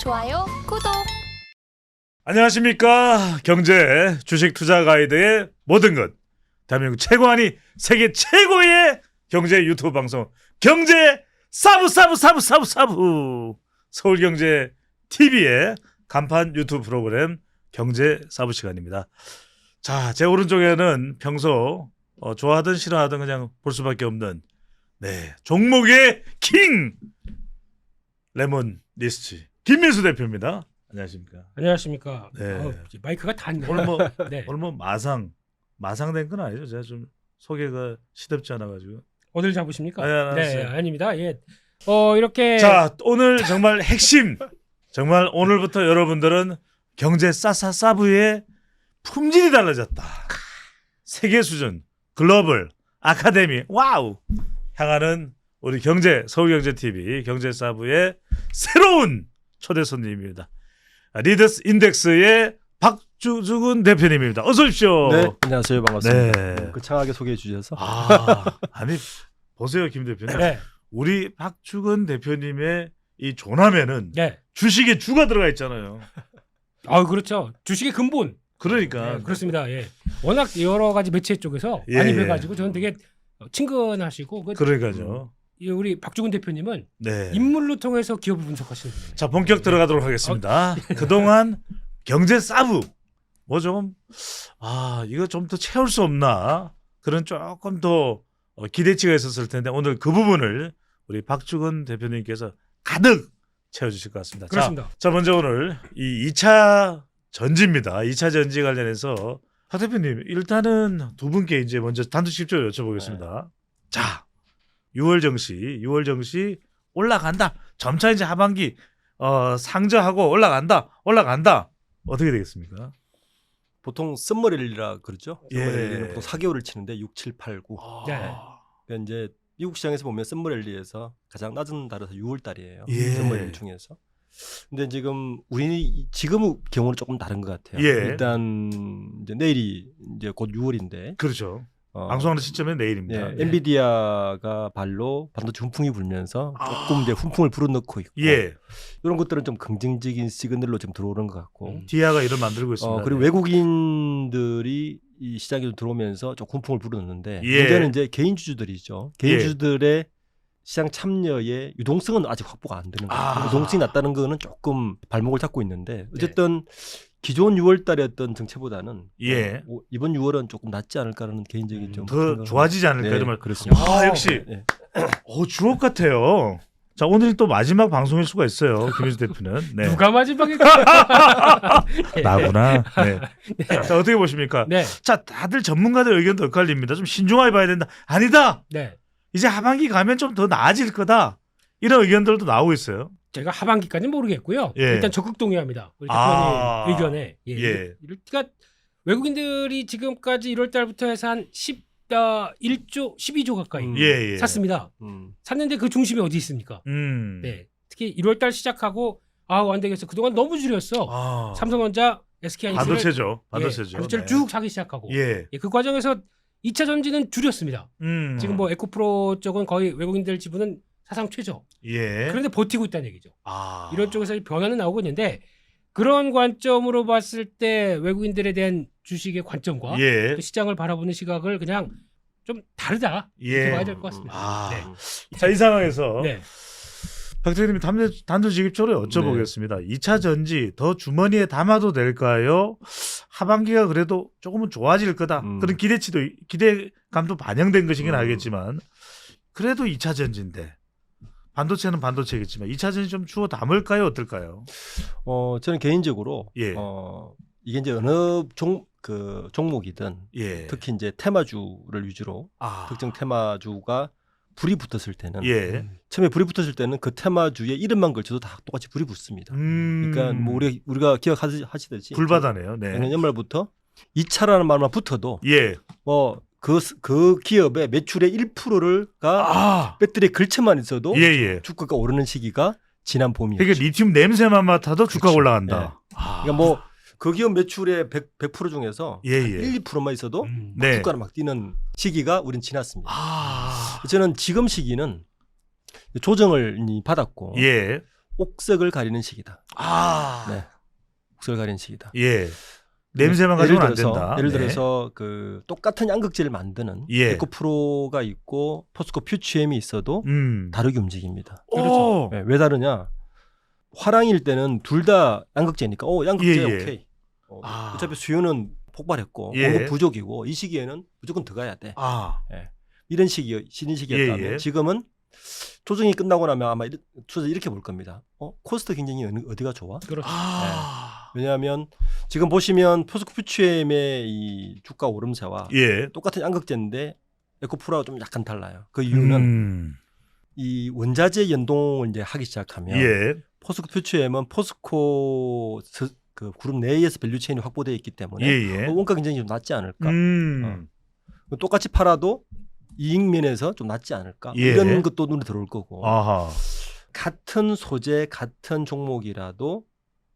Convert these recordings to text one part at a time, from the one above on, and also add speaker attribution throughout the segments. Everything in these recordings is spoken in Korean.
Speaker 1: 좋아요, 구독.
Speaker 2: 안녕하십니까. 경제 주식 투자 가이드의 모든 것, 대한민국 최고 아니 세계 최고의 경제 유튜브 방송 경제 사부 서울경제 TV의 간판 유튜브 프로그램 경제 사부 시간입니다. 자, 제 오른쪽에는 평소 좋아하든 싫어하든 그냥 볼 수밖에 없는 종목의 킹 레몬리스트 김민수 대표입니다. 안녕하십니까.
Speaker 3: 안녕하십니까.
Speaker 2: 네.
Speaker 3: 마이크가 닿네.
Speaker 2: 오늘 뭐
Speaker 3: 네.
Speaker 2: 오늘 뭐 마상된 건 아니죠. 제가 좀 소개가 시덥지 않아가지고.
Speaker 3: 오늘 잡으십니까?
Speaker 2: 알았어요.
Speaker 3: 네, 아닙니다. 예. 이렇게
Speaker 2: 자, 오늘 정말 핵심. 정말 오늘부터 여러분들은 경제 사부의 품질이 달라졌다. 세계 수준, 글로벌, 아카데미, 와우 향하는 우리 서울경제TV 경제사부의 새로운 초대 손님입니다. 리더스 인덱스의 박주근 대표님입니다. 어서 오십시오.
Speaker 4: 네, 안녕하세요. 반갑습니다.
Speaker 2: 네.
Speaker 4: 거창하게 소개해 주셔서.
Speaker 2: 아니 보세요, 김 대표님.
Speaker 3: 네.
Speaker 2: 우리 박주근 대표님의 이 조남에는
Speaker 3: 네.
Speaker 2: 주식에 주가 들어가 있잖아요.
Speaker 3: 그렇죠. 주식의 근본.
Speaker 2: 그러니까
Speaker 3: 네, 그렇습니다. 예. 워낙 여러 가지 매체 쪽에서
Speaker 2: 예,
Speaker 3: 많이
Speaker 2: 예.
Speaker 3: 뵈가지고 저는 되게 친근하시고
Speaker 2: 그러니까요.
Speaker 3: 우리 박주근 대표님은
Speaker 2: 네.
Speaker 3: 인물로 통해서 기업을 분석하시는 분이에요.
Speaker 2: 자, 본격 들어가도록 하겠습니다. 그동안 경제 사부 뭐 좀 이거 좀 더 채울 수 없나 그런 조금 더 기대치가 있었을 텐데 오늘 그 부분을 우리 박주근 대표님께서 가득 채워주실 것 같습니다.
Speaker 3: 그렇습니다.
Speaker 2: 자, 먼저 오늘 이 2차 전지입니다. 2차 전지 관련해서 박 대표님 일단은 두 분께 이제 먼저 단도직입적으로 여쭤보겠습니다. 자, 6월 정시 올라간다. 점차 이제 하반기 상저하고 올라간다. 어떻게 되겠습니까?
Speaker 4: 보통 썸머랠리라 그러죠.
Speaker 2: 예.
Speaker 4: 썸머랠리는 보통 4개월을 치는데 6, 7, 8, 9.
Speaker 3: 네.
Speaker 4: 그러니까 이제 미국 시장에서 보면 썸머랠리에서 가장 낮은 달에서 6월 달이에요.
Speaker 2: 예.
Speaker 4: 썸머랠리 중에서. 근데 지금 지금 경우는 조금 다른 것 같아요.
Speaker 2: 예.
Speaker 4: 일단 이제 내일이 이제 곧 6월인데.
Speaker 2: 그렇죠. 방송하는 시점은 내일입니다.
Speaker 4: 네, 엔비디아가 발로 반도체 훈풍이 불면서 조금 이제 훈풍을 불어넣고 있고 이런 것들은 좀 긍정적인 시그널로 지금 들어오는 것 같고
Speaker 2: 디아가 이를 만들고 있습니다.
Speaker 4: 그리고 외국인들이 이 시장에 좀 들어오면서 좀 훈풍을 불어넣는데
Speaker 2: 예.
Speaker 4: 문제는 이제 개인 주주들이죠. 개인 주주들의 시장 참여의 유동성은 아직 확보가 안 되는 거예요. 유동성이 낮다는 거는 조금 발목을 잡고 있는데 어쨌든 기존 6월 달에 어떤 정체보다는 이번 6월은 조금 낫지 않을까라는 개인적인 좀
Speaker 2: 더 좋아지지 않을까 이런 말.
Speaker 4: 그렇습니다.
Speaker 2: 역시 주옥 같아요. 자, 오늘 또 마지막 방송일 수가 있어요. 김민수 대표는. 네.
Speaker 3: 누가 마지막에
Speaker 2: 나구나. 네. 자, 어떻게 보십니까?
Speaker 3: 네.
Speaker 2: 자, 다들 전문가들 의견도 엇갈립니다. 좀 신중하게 봐야 된다. 아니다.
Speaker 3: 네.
Speaker 2: 이제 하반기 가면 좀 더 나아질 거다. 이런 의견들도 나오고 있어요.
Speaker 3: 제가 하반기까지는 모르겠고요.
Speaker 2: 예.
Speaker 3: 일단 적극 동의합니다. 우리 대표님 의견에.
Speaker 2: 예.
Speaker 3: 그러니까 외국인들이 지금까지 1월 달부터 해서 한 12조 가까이
Speaker 2: 예.
Speaker 3: 샀습니다. 샀는데 그 중심이 어디 있습니까? 네. 특히 1월 달 시작하고 안 되겠어. 그동안 너무 줄였어. 삼성전자, SK하이닉스를
Speaker 2: 반도체죠.
Speaker 3: 반도체를 쭉 사기 시작하고.
Speaker 2: 예.
Speaker 3: 그 과정에서 2차 전지는 줄였습니다. 지금 뭐 에코프로 쪽은 거의 외국인들 지분은 사상 최저.
Speaker 2: 예.
Speaker 3: 그런데 버티고 있다는 얘기죠. 이런 쪽에서 변화는 나오고 있는데 그런 관점으로 봤을 때 외국인들에 대한 주식의 관점과 또 시장을 바라보는 시각을 그냥 좀 다르다 이렇게 봐야 될 것 같습니다.
Speaker 2: 자, 이 상황에서
Speaker 3: 네.
Speaker 2: 박 대표님 단도직입적으로 여쭤보겠습니다. 2차 전지 더 주머니에 담아도 될까요? 하반기가 그래도 조금은 좋아질 거다. 그런 기대감도 반영된 것이긴 알겠지만 그래도 2차 전지인데 반도체는 반도체겠지만 2차 전지 좀 주워 담을까요? 어떨까요?
Speaker 4: 저는 개인적으로 이게 이제 어느 종목이든 특히 이제 테마주를 위주로 특정 테마주가 불이 붙었을 때는 처음에 불이 붙었을 때는 그 테마주의 이름만 걸쳐도 다 똑같이 불이 붙습니다. 그러니까 뭐 우리가 기억하시듯이
Speaker 2: 불바다네요.
Speaker 4: 작년 연말부터 2차라는 말만 붙어도 그 기업의 매출의 1%가 배터리에 걸쳐만 있어도 주가가 오르는 시기가 지난 봄이었죠.
Speaker 2: 그러니까 리튬 냄새만 맡아도 주가가 올라간다.
Speaker 4: 그러니까 뭐 그 기업 매출의 100% 중에서 1, 2%만 있어도 주가가 막 뛰는 시기가 우린 지났습니다. 저는 지금 시기는 조정을 받았고
Speaker 2: 예.
Speaker 4: 옥석을 가리는 시기다.
Speaker 2: 아.
Speaker 4: 네. 옥석을 가리는 시기다.
Speaker 2: 예. 냄새만 가지고는 안 된다.
Speaker 4: 예를 들어서 그 똑같은 양극재를 만드는 에코프로가 있고 포스코 퓨치엠이 있어도 다르게 움직입니다.
Speaker 2: 그렇죠.
Speaker 4: 네, 왜 다르냐? 화랑일 때는 둘 다 양극재니까 양극재 오케이. 어차피 수요는 폭발했고 공급 부족이고 이 시기에는 무조건 들어가야 돼. 네. 이런 시기였다면 지금은 조정이 끝나고 나면 아마 투자 이렇게 볼 겁니다. 코스트 경쟁이 어디가 좋아?
Speaker 3: 그렇죠.
Speaker 4: 네. 왜냐하면 지금 보시면 포스코 퓨치엠의 이 주가 오름세와 똑같은 양극재인데 에코프로가 좀 약간 달라요. 그 이유는 이 원자재 연동을 이제 하기 시작하면 포스코 퓨치엠은 포스코 그 그룹 내에서 밸류체인이 확보되어 있기 때문에 원가 경쟁이 좀 낮지 않을까? 똑같이 팔아도 이익면에서 좀 낮지 않을까? 이런 것도 눈에 들어올 거고.
Speaker 2: 아하.
Speaker 4: 같은 소재, 같은 종목이라도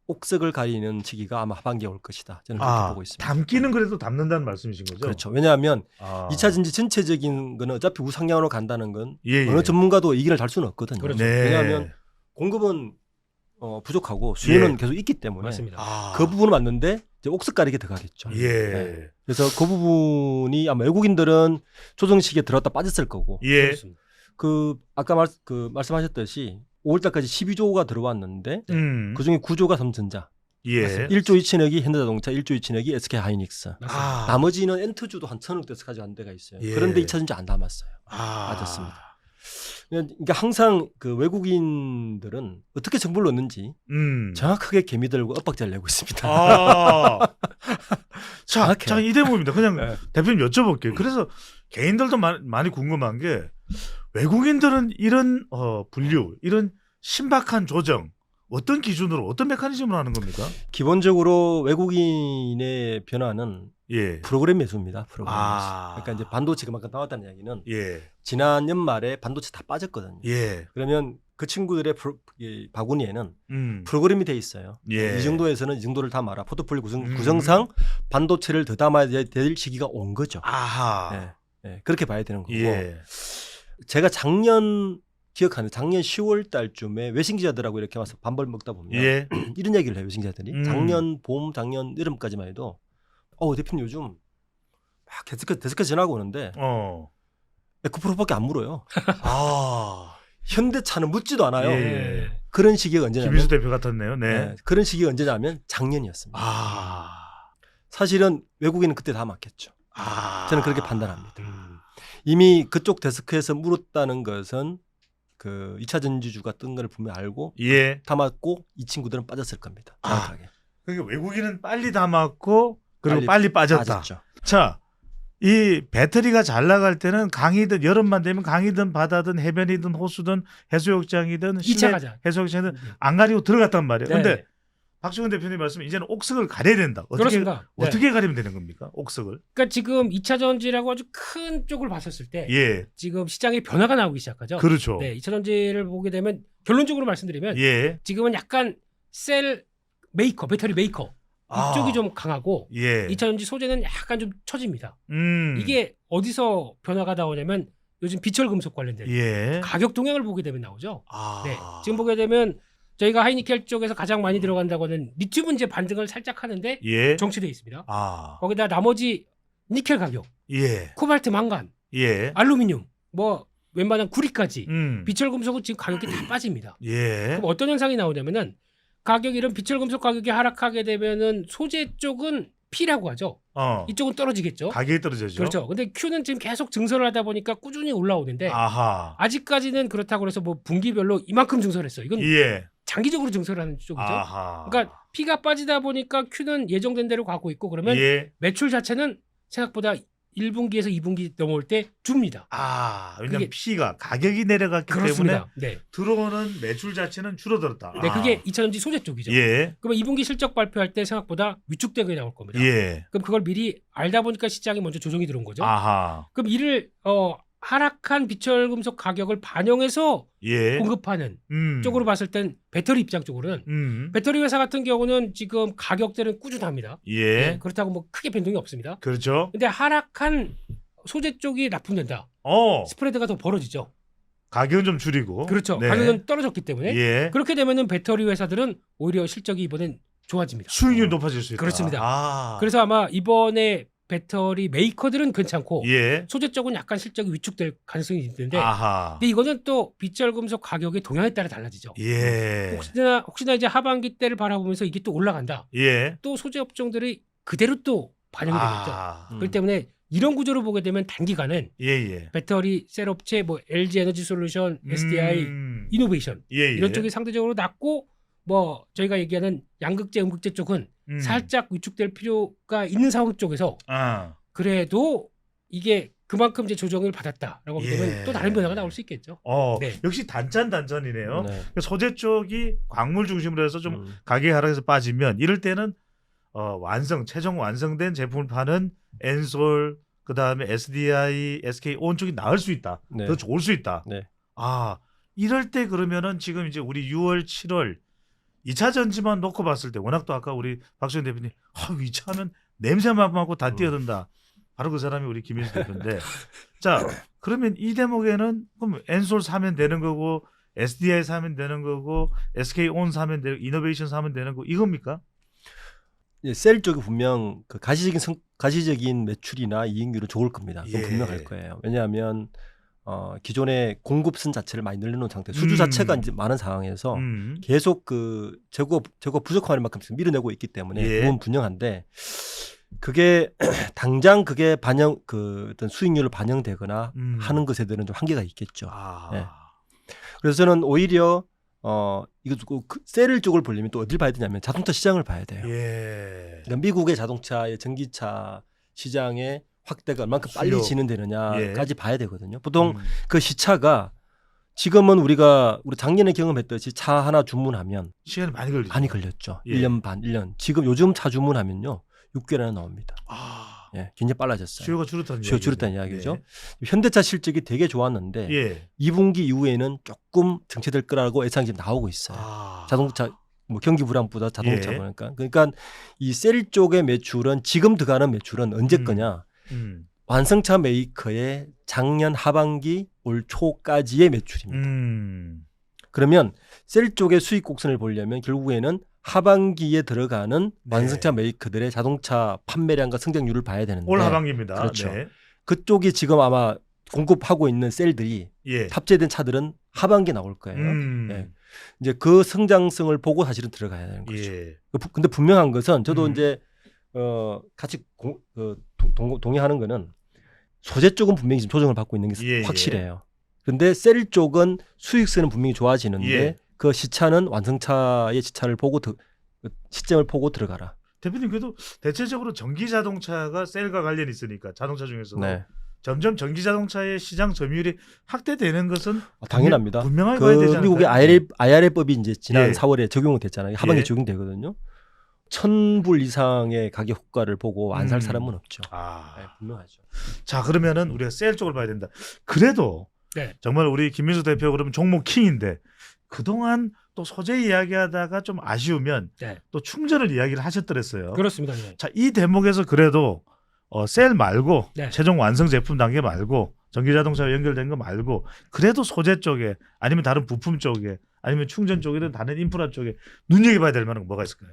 Speaker 4: 옥석을 가리는 시기가 아마 하반기에 올 것이다. 저는 그렇게 보고 있습니다.
Speaker 2: 담기는 그래도 담는다는 말씀이신 거죠?
Speaker 4: 그렇죠. 왜냐하면 2차 전지 전체적인 거는 어차피 우상향으로 간다는 건 어느 전문가도 이견을 달 수는 없거든요.
Speaker 3: 그렇죠.
Speaker 4: 왜냐하면 공급은 부족하고 수요는 계속 있기 때문에
Speaker 3: 맞습니다.
Speaker 4: 그 부분은 맞는데 이제 옥석 가리게 들어가겠죠.
Speaker 2: 네.
Speaker 4: 그래서 그 부분이 아마 외국인들은 조정 시기에 들어갔다 빠졌을 거고.
Speaker 3: 그렇습니다.
Speaker 4: 그 아까 말씀하셨듯이 5월달까지 12조가 들어왔는데 그중에 9조가 삼성전자, 1조 2천억이 현대자동차, 1조 2천억이 SK하이닉스. 나머지는 엔트주도 한 1,000억 대에서 가져간 데가 있어요. 그런데 2차전지 안 남았어요. 맞았습니다. 그러니까 항상 그 외국인들은 어떻게 정보를 얻는지 정확하게 개미들고 엇박자를 내고 있습니다.
Speaker 2: 자, 이 대목입니다. 그냥 대표님 여쭤볼게요. 그래서 개인들도 많이 궁금한 게 외국인들은 이런 분류, 이런 신박한 조정 어떤 기준으로 어떤 메커니즘으로 하는 겁니까?
Speaker 4: 기본적으로 외국인의 변화는 프로그램 매수입니다. 프로그램 매수. 그러니까 이제 반도체가 막 나왔다는 이야기는 지난 연말에 반도체 다 빠졌거든요. 그러면 그 친구들의 바구니에는 프로그램이 돼 있어요. 이 정도에서는 이 정도를 담아라. 포트폴리오 구성상 반도체를 더 담아야 될 시기가 온 거죠. 그렇게 봐야 되는 거고. 제가 작년 10월 달쯤에 외신 기자들하고 이렇게 와서 밥을 먹다 보면 이런 얘기를 해요. 외신 기자들이 작년 봄, 작년 여름까지만 해도 대표님 요즘 막 데스크 전화가 오는데 에코프로밖에 안 물어요. 현대차는 묻지도 않아요. 그런 시기가 언제냐면
Speaker 2: 김희수 대표 같았네요.
Speaker 4: 그런 시기가 언제냐면 작년이었습니다. 사실은 외국인은 그때 다 맞겠죠. 저는 그렇게 판단합니다. 이미 그쪽 데스크에서 물었다는 것은 그 2차 전지주가 뜬 걸 분명히 알고 담았고 이 친구들은 빠졌을 겁니다. 정확하게.
Speaker 2: 그러니까 외국인은 빨리 담았고 그리고 빨리 빠졌다.
Speaker 4: 빠졌죠.
Speaker 2: 자, 이 배터리가 잘 나갈 때는 강이든 여름만 되면 강이든 바다든 해변이든 호수든 해수욕장이든 실내 해수욕장이든 안 가리고 들어갔단 말이에요. 그런데 박지원 대표님 말씀 이제는 옥석을 가려야 된다. 어떻게 가리면 되는 겁니까? 옥석을.
Speaker 3: 그러니까 지금 2차 전지라고 아주 큰 쪽을 봤었을 때 지금 시장의 변화가 나오기 시작하죠.
Speaker 2: 그렇죠.
Speaker 3: 2차 전지를 보게 되면 결론적으로 말씀드리면 지금은 약간 셀 메이커, 배터리 메이커 이쪽이 좀 강하고 2차 전지 소재는 약간 좀 처집니다. 이게 어디서 변화가 나오냐면 요즘 비철 금속 관련된 가격 동향을 보게 되면 나오죠. 지금 보게 되면 저희가 하이니켈 쪽에서 가장 많이 들어간다고 하는 리튬 문제 반등을 살짝 하는데 정체되어 있습니다. 거기다 나머지 니켈 가격, 코발트, 망간, 알루미늄, 뭐 웬만한 구리까지 비철 금속은 지금 가격이 다 빠집니다. 그럼 어떤 현상이 나오냐면은 이런 비철 금속 가격이 하락하게 되면은 소재 쪽은 P라고 하죠. 이쪽은 떨어지겠죠.
Speaker 2: 가격이 떨어지죠.
Speaker 3: 그렇죠. 근데 Q는 지금 계속 증설을 하다 보니까 꾸준히 올라오는데 아직까지는 그렇다고 해서 뭐 분기별로 이만큼 증설했어. 이건 장기적으로 증설하는 쪽이죠. 그러니까 P가 빠지다 보니까 Q는 예정된 대로 가고 있고 그러면 매출 자체는 생각보다 1분기에서 2분기 넘어올 때 줍니다.
Speaker 2: 왜냐하면 P가 가격이 내려갔기
Speaker 3: 그렇습니다.
Speaker 2: 때문에 들어오는 매출 자체는 줄어들었다.
Speaker 3: 그게 2차 전지 소재 쪽이죠. 그러면 2분기 실적 발표할 때 생각보다 위축되게 나올 겁니다. 그럼 그걸 미리 알다 보니까 시장이 먼저 조정이 들어온 거죠. 그럼 이를 하락한 비철 금속 가격을 반영해서 공급하는 쪽으로 봤을 땐 배터리 입장 쪽으로는 배터리 회사 같은 경우는 지금 가격대는 꾸준합니다. 그렇다고 뭐 크게 변동이 없습니다.
Speaker 2: 그렇죠.
Speaker 3: 근데 하락한 소재 쪽이 납품된다. 스프레드가 더 벌어지죠.
Speaker 2: 가격은 좀 줄이고.
Speaker 3: 그렇죠.
Speaker 2: 네.
Speaker 3: 가격은 떨어졌기 때문에 그렇게 되면은 배터리 회사들은 오히려 실적이 이번엔 좋아집니다.
Speaker 2: 수익률이 높아질 수 있다.
Speaker 3: 그렇습니다. 그래서 아마 이번에 배터리 메이커들은 괜찮고 소재 쪽은 약간 실적이 위축될 가능성이 있는데 근데 이거는 또 빗절금속 가격의 동향에 따라 달라지죠. 혹시나 이제 하반기 때를 바라보면서 이게 또 올라간다. 또 소재 업종들이 그대로 또 반영이 되겠죠. 그렇기 때문에 이런 구조로 보게 되면 단기간은 배터리 셀 업체 뭐 LG 에너지 솔루션, SDI, 이노베이션 이런 쪽이 상대적으로 낮고 뭐 저희가 얘기하는 양극재, 음극재 쪽은 살짝 위축될 필요가 있는 상황 쪽에서 그래도 이게 그만큼 이제 조정을 받았다라고 보면 또 다른 변화가 나올 수 있겠죠.
Speaker 2: 역시 단짠이네요. 소재 쪽이 광물 중심으로 해서 좀 가격이 하락해서 빠지면 이럴 때는 최종 완성된 제품을 파는 엔솔 그다음에 SDI, SK온 쪽이 나을 수 있다. 더 좋을 수 있다. 이럴 때 그러면은 지금 이제 우리 6월, 7월 2차 전지만 놓고 봤을 때 워낙 또 아까 우리 박수현 대표님 2차 하면 냄새만 맡고 다 뛰어든다. 바로 그 사람이 우리 김민수 대표인데 자 그러면 이 대목에는 그럼 엔솔 사면 되는 거고 SDI 사면 되는 거고 SK온 사면 되고 이노베이션 사면 되는 거 이겁니까?
Speaker 4: 셀 쪽이 분명 그 가시적인 매출이나 이익률은 좋을 겁니다. 그건 분명할 거예요. 왜냐하면 기존의 공급선 자체를 많이 늘려놓은 상태, 수주 자체가 이제 많은 상황에서 계속 그 재고 부족한 만큼 밀어내고 있기 때문에 그건 분명한데 그게 당장 그게 어떤 수익률을 반영되거나 하는 것에 대한 좀 한계가 있겠죠. 그래서 저는 오히려 이거 셀 쪽을 보려면 또 어딜 봐야 되냐면 자동차 시장을 봐야 돼요. 그러니까 미국의 자동차의 전기차 시장의 확대가 얼마큼 빨리 진행되느냐까지 봐야 되거든요. 보통 그 시차가 지금은 우리 작년에 경험했듯이 차 하나 주문하면
Speaker 2: 시간이 많이 걸렸죠.
Speaker 4: 1년 반, 1년. 지금 요즘 차 주문하면요 6개월 안에 나옵니다. 굉장히 빨라졌어요.
Speaker 2: 수요가 줄었다는
Speaker 4: 이야기죠. 현대차 실적이 되게 좋았는데 2분기 이후에는 조금 정체될 거라고 예상이 지금 나오고 있어요. 자동차 뭐 경기 불황보다 자동차 보니까. 그러니까 이 셀 쪽의 매출은 지금 들어가는 매출은 언제 거냐? 완성차 메이커의 작년 하반기 올 초까지의 매출입니다. 그러면 셀 쪽의 수익 곡선을 보려면 결국에는 하반기에 들어가는 완성차 메이커들의 자동차 판매량과 성장률을 봐야 되는데
Speaker 2: 올 하반기입니다.
Speaker 4: 그렇죠. 그쪽이 지금 아마 공급하고 있는 셀들이 탑재된 차들은 하반기에 나올 거예요. 이제 그 성장성을 보고 사실은 들어가야 되는 거죠. 근데 분명한 것은 저도 이제 같이 동의하는 거는 소재 쪽은 분명히 지금 조정을 받고 있는 게 확실해요. 근데 셀 쪽은 수익성은 분명히 좋아지는데 그 시차는 완성차의 시차를 보고 시점을 보고 들어가라.
Speaker 2: 대표님 그래도 대체적으로 전기 자동차가 셀과 관련이 있으니까 자동차 중에서도 점점 전기 자동차의 시장 점유율이 확대되는 것은
Speaker 4: 당연합니다.
Speaker 2: 분명하게 봐야 되지 않을까요?
Speaker 4: 미국의 IRA법이 이제 지난 4월에 적용됐잖아요. 하반기에 적용되거든요. 1,000불 이상의 가격 효과를 보고 안 살 사람은 없죠. 분명하죠.
Speaker 2: 자 그러면은 우리가 셀 쪽을 봐야 된다. 그래도 정말 우리 김민수 대표 그러면 종목 킹인데 그동안 또 소재 이야기하다가 좀 아쉬우면 또 충전을 이야기를 하셨더랬어요.
Speaker 3: 그렇습니다.
Speaker 2: 자, 이 대목에서 그래도 셀 말고 최종 완성 제품 단계 말고 전기자동차와 연결된 거 말고 그래도 소재 쪽에 아니면 다른 부품 쪽에 아니면 충전 쪽이든 다른 인프라 쪽에 눈여겨봐야 될 만한 건 뭐가 있을까요?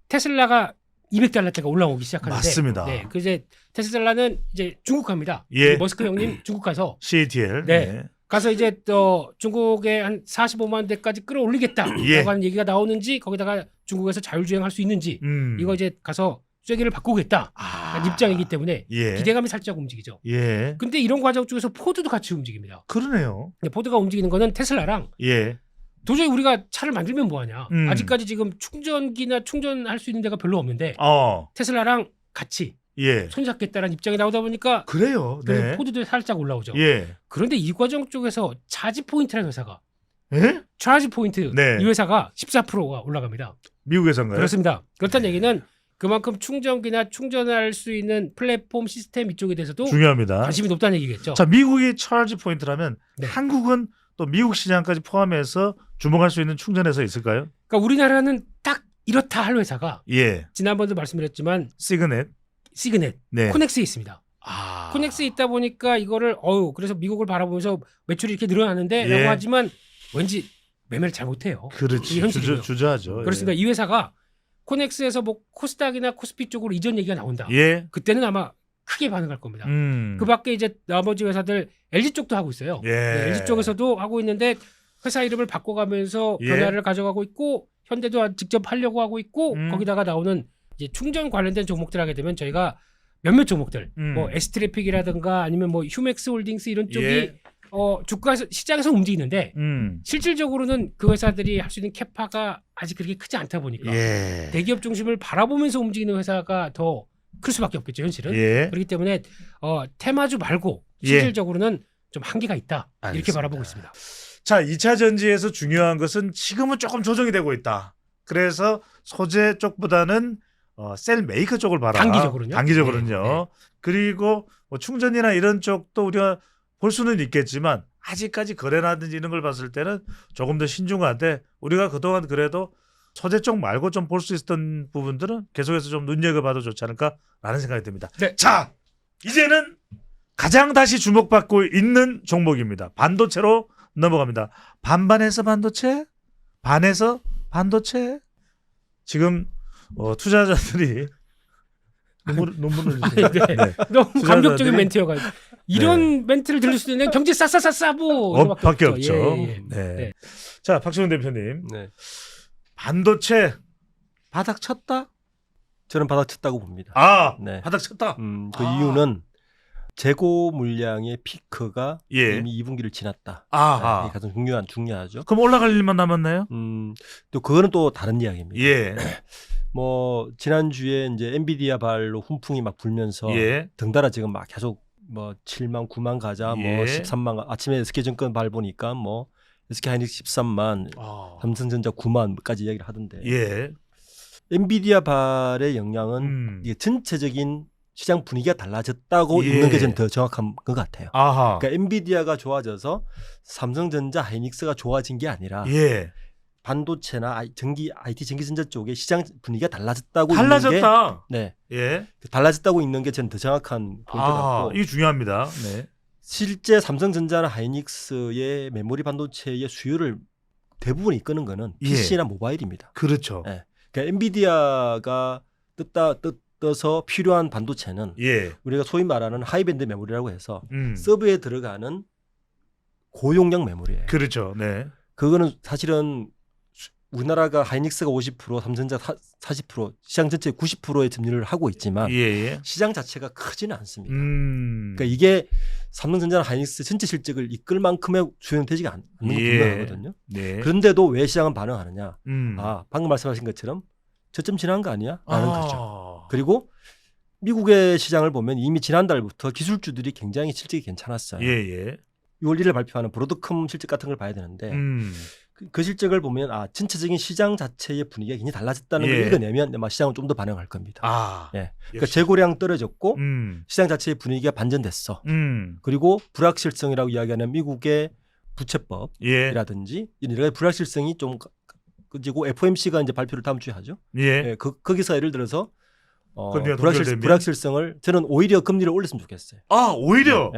Speaker 3: 테슬라가 200달러대가 올라오기 시작하는데
Speaker 2: 맞습니다.
Speaker 3: 그 이제 테슬라는 이제 중국 갑니다. 머스크 형님 중국 가서
Speaker 2: CATL
Speaker 3: 가서 이제 또 중국에 한 45만 대까지 끌어올리겠다라고 하는 얘기가 나오는지 거기다가 중국에서 자율주행할 수 있는지 이거 이제 가서 쐐기를 바꾸겠다 입장이기 때문에 기대감이 살짝 움직이죠. 근데 이런 과정 중에서 포드도 같이 움직입니다.
Speaker 2: 그러네요.
Speaker 3: 포드가 움직이는 거는 테슬라랑 도저히 우리가 차를 만들면 뭐하냐. 아직까지 지금 충전기나 충전할 수 있는 데가 별로 없는데 테슬라랑 같이 손잡겠다는 입장이 나오다 보니까
Speaker 2: 그래요.
Speaker 3: 포드도 살짝 올라오죠. 그런데 이 과정 쪽에서 차지 포인트라는 회사가 차지 포인트 이 회사가 14%가 올라갑니다.
Speaker 2: 미국 회사인가요?
Speaker 3: 그렇습니다. 그렇다는 얘기는 그만큼 충전기나 충전할 수 있는 플랫폼 시스템 이쪽에 대해서도
Speaker 2: 중요합니다.
Speaker 3: 관심이 높다는 얘기겠죠.
Speaker 2: 자, 미국이 차지 포인트라면 한국은 또 미국 시장까지 포함해서 주목할 수 있는 충전회사 있을까요?
Speaker 3: 그러니까 우리나라는 딱 이렇다 할 회사가 지난번도 말씀드렸지만 시그넷 코넥스에 있습니다. 코넥스에 있다 보니까 이거를 그래서 미국을 바라보면서 매출이 이렇게 늘어나는데
Speaker 2: 예.
Speaker 3: 라고 하지만 왠지 매매를 잘 못해요.
Speaker 2: 그렇지.
Speaker 3: 이게 현실이에요.
Speaker 2: 주저하죠.
Speaker 3: 그렇습니다. 이 회사가 코넥스에서 뭐 코스닥이나 코스피 쪽으로 이전 얘기가 나온다.
Speaker 2: 예.
Speaker 3: 그때는 아마 크게 반응할 겁니다. 그 밖에 이제 나머지 회사들 LG 쪽도 하고 있어요.
Speaker 2: 예.
Speaker 3: 네, LG 쪽에서도 하고 있는데 회사 이름을 바꿔가면서
Speaker 2: 예.
Speaker 3: 변화를 가져가고 있고 현대도 직접 하려고 하고 있고 거기다가 나오는 이제 충전 관련된 종목들 하게 되면 저희가 몇몇 종목들 뭐 S트래픽이라든가 아니면 뭐 휴맥스 홀딩스 이런 쪽이
Speaker 2: 예.
Speaker 3: 주가 시장에서 움직이는데 실질적으로는 그 회사들이 할 수 있는 캐파가 아직 그렇게 크지 않다 보니까
Speaker 2: 예.
Speaker 3: 대기업 중심을 바라보면서 움직이는 회사가 더 클 수밖에 없겠죠 현실은.
Speaker 2: 예.
Speaker 3: 그렇기 때문에 테마주 말고 실질적으로는 좀 한계가 있다 이렇게
Speaker 2: 알겠습니다.
Speaker 3: 바라보고 있습니다.
Speaker 2: 자, 2차 전지에서 중요한 것은 지금은 조금 조정이 되고 있다. 그래서 소재 쪽보다는 셀 메이커 쪽을 봐라. 단기적으로는요.
Speaker 3: 네.
Speaker 2: 그리고 뭐 충전이나 이런 쪽도 우리가 볼 수는 있겠지만 아직까지 거래라든지 이런 걸 봤을 때는 조금 더 신중한데 우리가 그동안 그래도 소재 쪽 말고 좀 볼 수 있었던 부분들은 계속해서 좀 눈여겨봐도 좋지 않을까라는 생각이 듭니다.
Speaker 3: 네.
Speaker 2: 자, 이제는 가장 다시 주목받고 있는 종목입니다. 반도체로 넘어갑니다. 반반해서 반도체, 반해서 반도체. 지금 투자자들이 논문을
Speaker 3: 네. 너무 감격적인 멘트여가지고 이런 멘트를 들을 수도 있는 경제 싸싸싸싸부
Speaker 2: 밖에 없죠.
Speaker 3: 예.
Speaker 2: 네.
Speaker 3: 네.
Speaker 2: 자, 박지원 대표님,
Speaker 4: 네.
Speaker 2: 반도체 바닥 쳤다?
Speaker 4: 저는 바닥 쳤다고 봅니다. 네.
Speaker 2: 바닥 쳤다.
Speaker 4: 그 이유는 재고 물량의 피크가 이미 2분기를 지났다. 네, 이게 가장 중요하죠.
Speaker 2: 그럼 올라갈 일만 남았나요?
Speaker 4: 또 그거는 또 다른 이야기입니다.
Speaker 2: 예.
Speaker 4: 뭐 지난주에 이제 엔비디아 발로 훈풍이 막 불면서 덩달아 지금 막 계속 뭐 7만 9만 가자 뭐 13만 아침에 SK증권 발 보니까 뭐 SK하이닉스 13만 삼성전자 9만까지 이야기를 하던데 엔비디아 발의 영향은 이게 전체적인 시장 분위기가 달라졌다고 읽는 게 저는 더 정확한 것 같아요. 그러니까 엔비디아가 좋아져서 삼성전자 하이닉스가 좋아진 게 아니라 반도체나 전기 IT 전기전자 쪽에 시장 분위기가 달라졌다고 읽는 게 달라졌다고 읽는 게 저는 더 정확한 포인트 같고
Speaker 2: 이게 중요합니다. 네.
Speaker 4: 실제 삼성전자나 하이닉스의 메모리 반도체의 수요를 대부분 이끄는 거는 PC나 모바일입니다.
Speaker 2: 그렇죠.
Speaker 4: 그러니까 엔비디아가 떠서 필요한 반도체는 우리가 소위 말하는 하이밴드 메모리라고 해서 서브에 들어가는 고용량 메모리예요.
Speaker 2: 그렇죠. 네.
Speaker 4: 그거는 사실은 우리나라가 하이닉스가 50%, 삼성전자 40%, 시장 전체의 90%의 점유율을 하고 있지만 시장 자체가 크지는 않습니다. 그러니까 이게 삼성전자나 하이닉스 전체 실적을 이끌 만큼의 수요는 되지가 않는 건 분명하거든요. 그런데도 왜 시장은 반응하느냐? 방금 말씀하신 것처럼 저점 지난 거 아니야? 라는 거죠. 그리고 미국의 시장을 보면 이미 지난달부터 기술주들이 굉장히 실적이 괜찮았어요. 6월 1일 발표하는 브로드컴 실적 같은 걸 봐야 되는데 그 실적을 보면 전체적인 시장 자체의 분위기가 굉장히 달라졌다는 걸 읽어내면 아마 시장은 좀 더 반응할 겁니다. 그러니까 재고량 떨어졌고 시장 자체의 분위기가 반전됐어. 그리고 불확실성이라고 이야기하는 미국의 부채법이라든지 이런 여러 가지 불확실성이 좀 그리고 FOMC가 이제 발표를 다음 주에 하죠. 거기서 예를 들어서 불확실성을 저는 오히려 금리를 올렸으면 좋겠어요.
Speaker 2: 오히려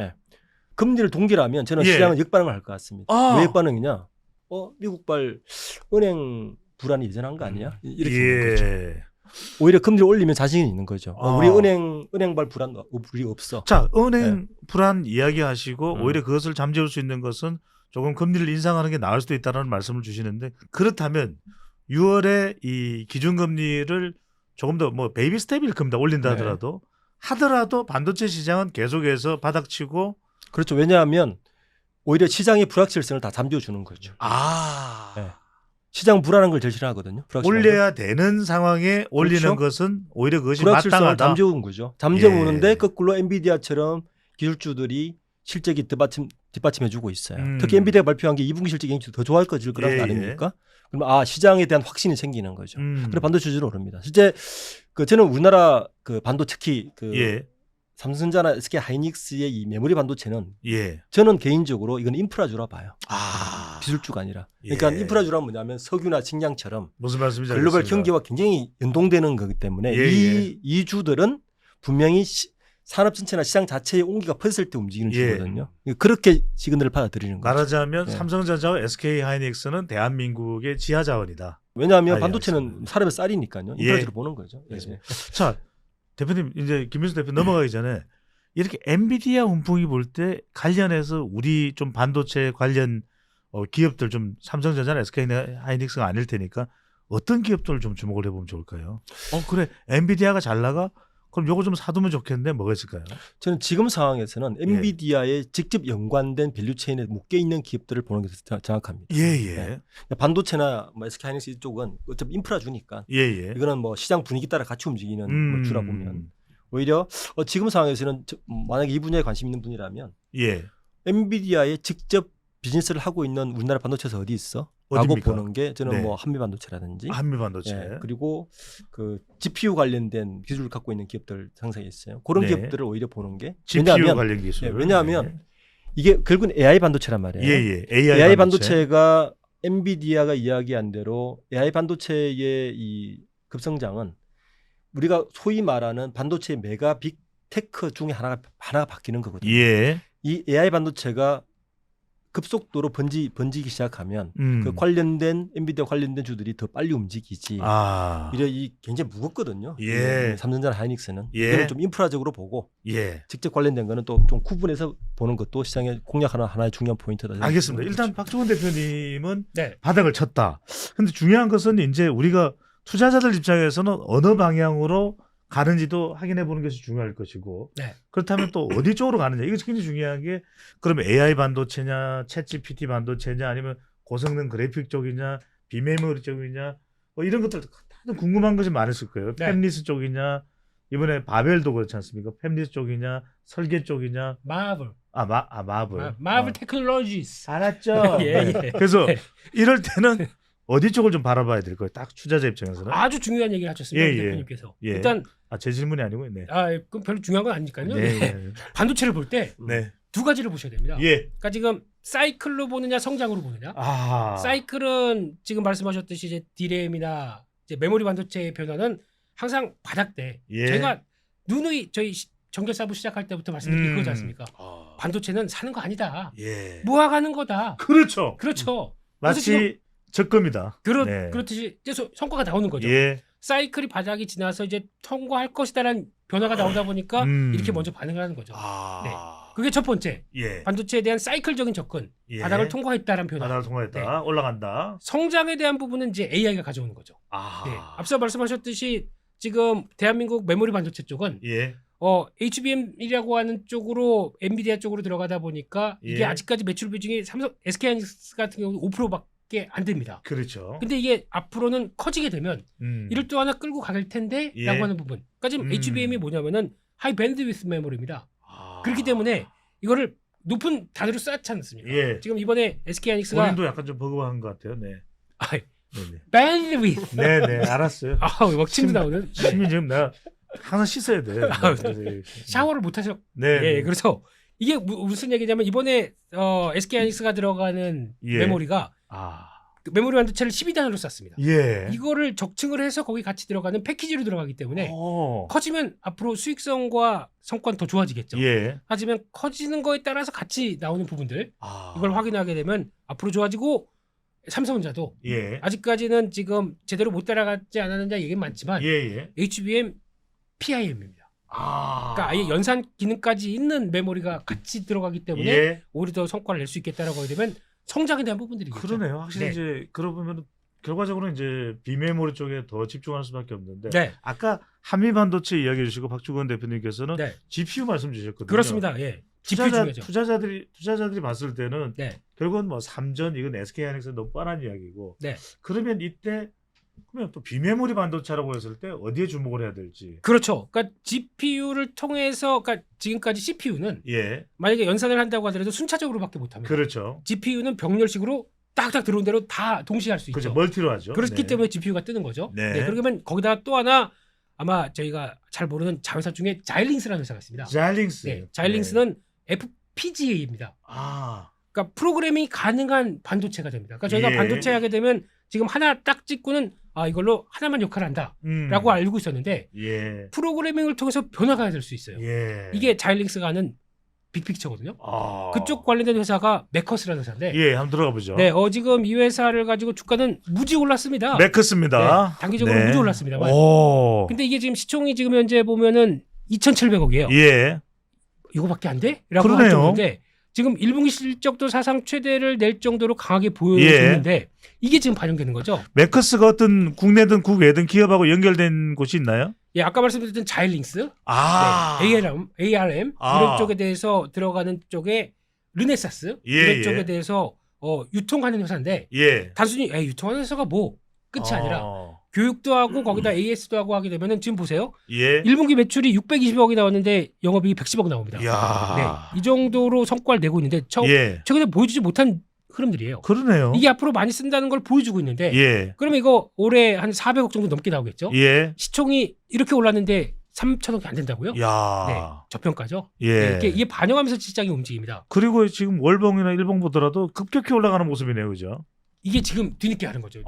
Speaker 4: 금리를 동결하면 저는 시장은 역반응을 할 것 같습니다. 왜 역반응이냐? 미국발 은행 불안이 예전한 거 아니야? 이렇게 있는 거죠. 오히려 금리를 올리면 자신이 있는 거죠. 우리 은행발 불안 우리 없어.
Speaker 2: 자, 은행 불안 이야기하시고 오히려 그것을 잠재울 수 있는 것은 조금 금리를 인상하는 게 나을 수도 있다는 말씀을 주시는데 그렇다면 6월에 이 기준금리를 조금 더 뭐 베이비 스텝일 겁니다. 올린다 하더라도 반도체 시장은 계속해서 바닥치고
Speaker 4: 그렇죠. 왜냐하면 오히려 시장의 불확실성을 다 잠재워주는 거죠. 시장 불안한 걸 제일 싫어하거든요.
Speaker 2: 올려야 되는 상황에 올리는 것은 오히려 그것이
Speaker 4: 불확실성을
Speaker 2: 마땅하다.
Speaker 4: 잠재우는 거죠. 잠재우는데 거꾸로 엔비디아처럼 기술주들이 실적이 뒷받침해주고 있어요. 특히 엔비디아 발표한 게 2분기 실적이 더 좋아할 거질 거란 거 아닙니까? 그럼 시장에 대한 확신이 생기는 거죠. 그래 반도체주로 오릅니다. 실제 저는 우리나라 반도체 특히 삼성전자나 SK 하이닉스의 이 메모리 반도체는 저는 개인적으로 이건 인프라주라 봐요. 기술주가 아니라. 그러니까 인프라주란 뭐냐면 석유나 식량처럼
Speaker 2: 무슨 말씀인지
Speaker 4: 글로벌
Speaker 2: 알겠습니다.
Speaker 4: 경기와 굉장히 연동되는 거기 때문에 이 주들은 분명히 산업 전체나 시장 자체의 온기가 퍼졌을 때 움직이는 주거든요. 그렇게 시그널을 받아들이는 거죠.
Speaker 2: 말하자면 삼성전자와 SK 하이닉스는 대한민국의 지하 자원이다.
Speaker 4: 왜냐하면 반도체는 사람의 쌀이니까요. 인프라지로 보는 거죠.
Speaker 2: 자, 대표님 이제 김민수 대표 넘어가기 전에 이렇게 엔비디아 훈풍이 불 때 관련해서 우리 좀 반도체 관련 기업들 좀 삼성전자나 SK 하이닉스가 아닐 테니까 어떤 기업들을 좀 주목을 해보면 좋을까요? 그래 엔비디아가 잘 나가? 그럼 요거 좀 사두면 좋겠는데 뭐가 있을까요?
Speaker 4: 저는 지금 상황에서는 엔비디아에 직접 연관된 밸류체인에 묶여 있는 기업들을 보는 게 정확합니다. 반도체나 뭐 SK 하이닉스 이쪽은 어차피 인프라 주니까 이거는 뭐 시장 분위기 따라 같이 움직이는 뭐 주라 보면 오히려 지금 상황에서는 만약에 이 분야에 관심 있는 분이라면 엔비디아에 직접 비즈니스를 하고 있는 우리나라 반도체에서 어디 있어? 라고 보는 게 저는 뭐 한미반도체라든지 그리고 그 GPU 관련된 기술을 갖고 있는 기업들 상당히 있어요. 그런 기업들을 오히려 보는 게
Speaker 2: GPU 관련 기술.
Speaker 4: 왜냐하면 이게 결국은 AI 반도체란 말이에요. AI 반도체가 엔비디아가 이야기한 대로 AI 반도체의 이 급성장은 우리가 소위 말하는 반도체 메가 빅테크 중에 하나가 바뀌는 거거든요. 이 AI 반도체가 급속도로 번지기 시작하면 그 관련된 엔비디아 관련된 주들이 더 빨리 움직이지. 이래 이 굉장히 무겁거든요. 삼성전자 하이닉스는 이거는 좀 인프라적으로 보고 직접 관련된 거는 또 좀 구분해서 보는 것도 시장에 공략하는 하나의 중요한 포인트다.
Speaker 2: 알겠습니다. 일단 박주건 대표님은 바닥을 쳤다. 근데 중요한 것은 이제 우리가 투자자들 입장에서는 어느 방향으로 가는지도 확인해 보는 것이 중요할 것이고 그렇다면 또 어디 쪽으로 가느냐 이거 굉장히 중요한 게 그러면 AI 반도체냐 챗GPT 반도체냐 아니면 고성능 그래픽 쪽이냐 비메모리 쪽이냐 뭐 이런 것들 다들 궁금한 것이 많았을 거예요. 팹리스 쪽이냐 이번에 바벨도 그렇지 않습니까? 팹리스 쪽이냐 설계 쪽이냐
Speaker 3: 마블
Speaker 2: 마블
Speaker 3: 테크놀로지스
Speaker 2: 알았죠? 그래서 이럴 때는 어디 쪽을 좀 바라봐야 될 거예요? 딱 투자자 입장에서는
Speaker 3: 아주 중요한 얘기를 하셨습니다. 대표님께서 일단
Speaker 2: 제 질문이 아니고
Speaker 3: 그럼 별로 중요한 건 아니니까요. 반도체를 볼 때 두 가지를 보셔야 됩니다. 그러니까 지금 사이클로 보느냐 성장으로 보느냐. 사이클은 지금 말씀하셨듯이 이제 디램이나 이제 메모리 반도체의 변화는 항상 바닥대. 제가 누누이 저희 정결사부 시작할 때부터 말씀드린 그거지 않습니까? 반도체는 사는 거 아니다. 모아가는 거다.
Speaker 2: 그렇죠.
Speaker 3: 마치
Speaker 2: 적금이다.
Speaker 3: 그렇듯이 이제 성과가 나오는 거죠. 사이클이 바닥이 지나서 이제 통과할 것이다라는 변화가 나오다 보니까 이렇게 먼저 반응을 하는 거죠. 그게 첫 번째. 반도체에 대한 사이클적인 접근. 바닥을 통과했다라는 변화.
Speaker 2: 바닥을 통과했다. 올라간다.
Speaker 3: 성장에 대한 부분은 이제 AI가 가져오는 거죠. 앞서 말씀하셨듯이 지금 대한민국 메모리 반도체 쪽은 HBM이라고 하는 쪽으로 엔비디아 쪽으로 들어가다 보니까 이게 아직까지 매출 비중이 삼성 SK 하이닉스 같은 경우 5%밖에 안 됩니다.
Speaker 2: 그렇죠.
Speaker 3: 근데 이게 앞으로는 커지게 되면 이를 또 하나 끌고 갈 텐데라고 하는 부분. 그러니까 지금 HBM이 뭐냐면은 하이 밴드위스 메모리입니다. 그렇기 때문에 이거를 높은 단위로 쌓지 않습니까? 지금 이번에 SK 하이닉스가
Speaker 2: 본인도 약간 좀 버거워한 것 같아요.
Speaker 3: 밴드위스.
Speaker 2: 알았어요.
Speaker 3: 막 침도 나오는.
Speaker 2: 침이 지금 내가 항상 씻어야 돼.
Speaker 3: 샤워를 못 하셔. 그래서 이게 무슨 얘기냐면 이번에 SK 하이닉스가 들어가는 메모리가 그 메모리 반도체를 12단으로 쌌습니다. 이거를 적층을 해서 거기 같이 들어가는 패키지로 들어가기 때문에 커지면 앞으로 수익성과 성과는 더 좋아지겠죠. 하지만 커지는 거에 따라서 같이 나오는 부분들 이걸 확인하게 되면 앞으로 좋아지고 삼성전자도 아직까지는 지금 제대로 못 따라가지 않았느냐 얘기는 많지만 HBM PIM입니다. 그러니까 아예 연산 기능까지 있는 메모리가 같이 들어가기 때문에 오히려 더 성과를 낼 수 있겠다라고 하게 되면 성장에 대한 부분들이겠죠.
Speaker 2: 그러네요. 확실히 이제 그러고 보면 결과적으로 이제 비메모리 쪽에 더 집중할 수밖에 없는데 아까 한미 반도체 이야기해 주시고 박주건 대표님께서는 GPU 말씀 주셨거든요.
Speaker 3: 그렇습니다.
Speaker 2: 투자자들이 봤을 때는 결국은 뭐 삼전 이건 SK 하이닉스 너무 뻔한 이야기고 그러면 이때 그러면 또 비메모리 반도체라고 했을 때 어디에 주목을 해야 될지.
Speaker 3: 그렇죠. 그러니까 GPU를 통해서 그러니까 지금까지 CPU는 만약에 연산을 한다고 하더라도 순차적으로밖에 못합니다.
Speaker 2: 그렇죠.
Speaker 3: GPU는 병렬식으로 딱딱 들어온 대로 다 동시에 할 수 있죠.
Speaker 2: 그렇죠. 멀티로 하죠.
Speaker 3: 그렇기 때문에 GPU가 뜨는 거죠. 그러면 거기다 또 하나 아마 저희가 잘 모르는 자회사 중에 자일링스라는 회사가 있습니다. 자일링스는 FPGA입니다. 그러니까 프로그래밍이 가능한 반도체가 됩니다. 그러니까 저희가 반도체 하게 되면 지금 하나 딱 찍고는 이걸로 하나만 역할을 한다라고 알고 있었는데 프로그래밍을 통해서 변화가 될 수 있어요. 이게 자일링스가 하는 빅픽처거든요. 그쪽 관련된 회사가 메커스라는 회사인데
Speaker 2: 한번 들어가 보죠.
Speaker 3: 네, 지금 이 회사를 가지고 주가는 무지 올랐습니다.
Speaker 2: 메커스입니다.
Speaker 3: 네, 단기적으로 무지 올랐습니다만. 근데 이게 지금 시총이 지금 현재 보면은 2,700억이에요. 이거밖에 안 돼? 라고 할 정도인데 지금 1분기 실적도 사상 최대를 낼 정도로 강하게 보여주는데 이게 지금 반영되는 거죠.
Speaker 2: 메커스가 어떤 국내든 국외든 기업하고 연결된 곳이 있나요?
Speaker 3: 아까 말씀드렸던 자일링스, ARM 이런 쪽에 대해서 들어가는 쪽에 르네사스 이런 쪽에 대해서 유통하는 회사인데 단순히 유통하는 회사가 뭐 끝이 아니라 교육도 하고 거기다 AS도 하고 하게 되면은 지금 보세요. 1분기 매출이 620억이 나왔는데 영업이익이 110억 나옵니다. 이 정도로 성과를 내고 있는데 최근에 보여주지 못한 흐름들이에요.
Speaker 2: 그러네요.
Speaker 3: 이게 앞으로 많이 쓴다는 걸 보여주고 있는데 그러면 이거 올해 한 400억 정도 넘게 나오겠죠. 시총이 이렇게 올랐는데 3천억이 안 된다고요? 저평가죠. 이게 반영하면서 시장이 움직입니다.
Speaker 2: 그리고 지금 월봉이나 일봉 보더라도 급격히 올라가는 모습이네요. 그죠?
Speaker 3: 이게 지금 뒤늦게 하는 거죠.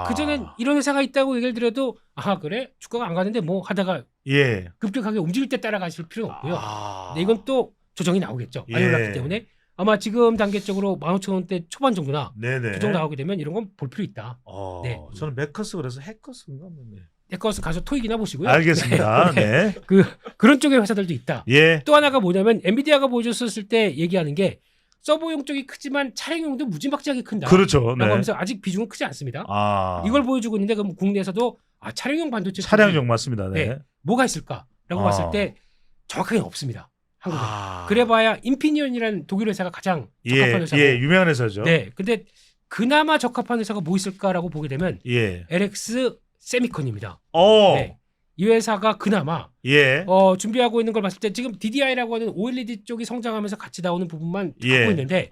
Speaker 3: 그전엔 이런 회사가 있다고 얘기를 드려도 그래? 주가가 안 가는데 뭐 하다가 급격하게 움직일 때 따라가실 필요는 없고요. 근데 이건 또 조정이 나오겠죠. 많이 올랐기 때문에 아마 지금 단계적으로 15,000원대 초반 정도나 그 정도 나오게 되면 이런 건 볼 필요 있다.
Speaker 2: 저는 메커스 그래서 해커스인가?
Speaker 3: 해커스 가서 토익이나 보시고요.
Speaker 2: 알겠습니다.
Speaker 3: 그런 쪽의 회사들도 있다. 또 하나가 뭐냐면 엔비디아가 보여줬을 때 얘기하는 게 서버용 쪽이 크지만 차량용도 무지막지하게 큰다.
Speaker 2: 그렇죠.
Speaker 3: 라고 하면서 아직 비중은 크지 않습니다. 이걸 보여주고 있는데 그럼 국내에서도 차량용 반도체
Speaker 2: 차량용 맞습니다.
Speaker 3: 뭐가 있을까라고 봤을 때 정확하게 없습니다. 한국에. 그래봐야 인피니언이라는 독일 회사가 가장 적합한 회사고.
Speaker 2: 유명한 회사죠.
Speaker 3: 근데 그나마 적합한 회사가 뭐 있을까라고 보게 되면 LX 세미콘입니다. 이 회사가 그나마 준비하고 있는 걸 봤을 때 지금 DDI라고 하는 OLED 쪽이 성장하면서 같이 나오는 부분만 하고 있는데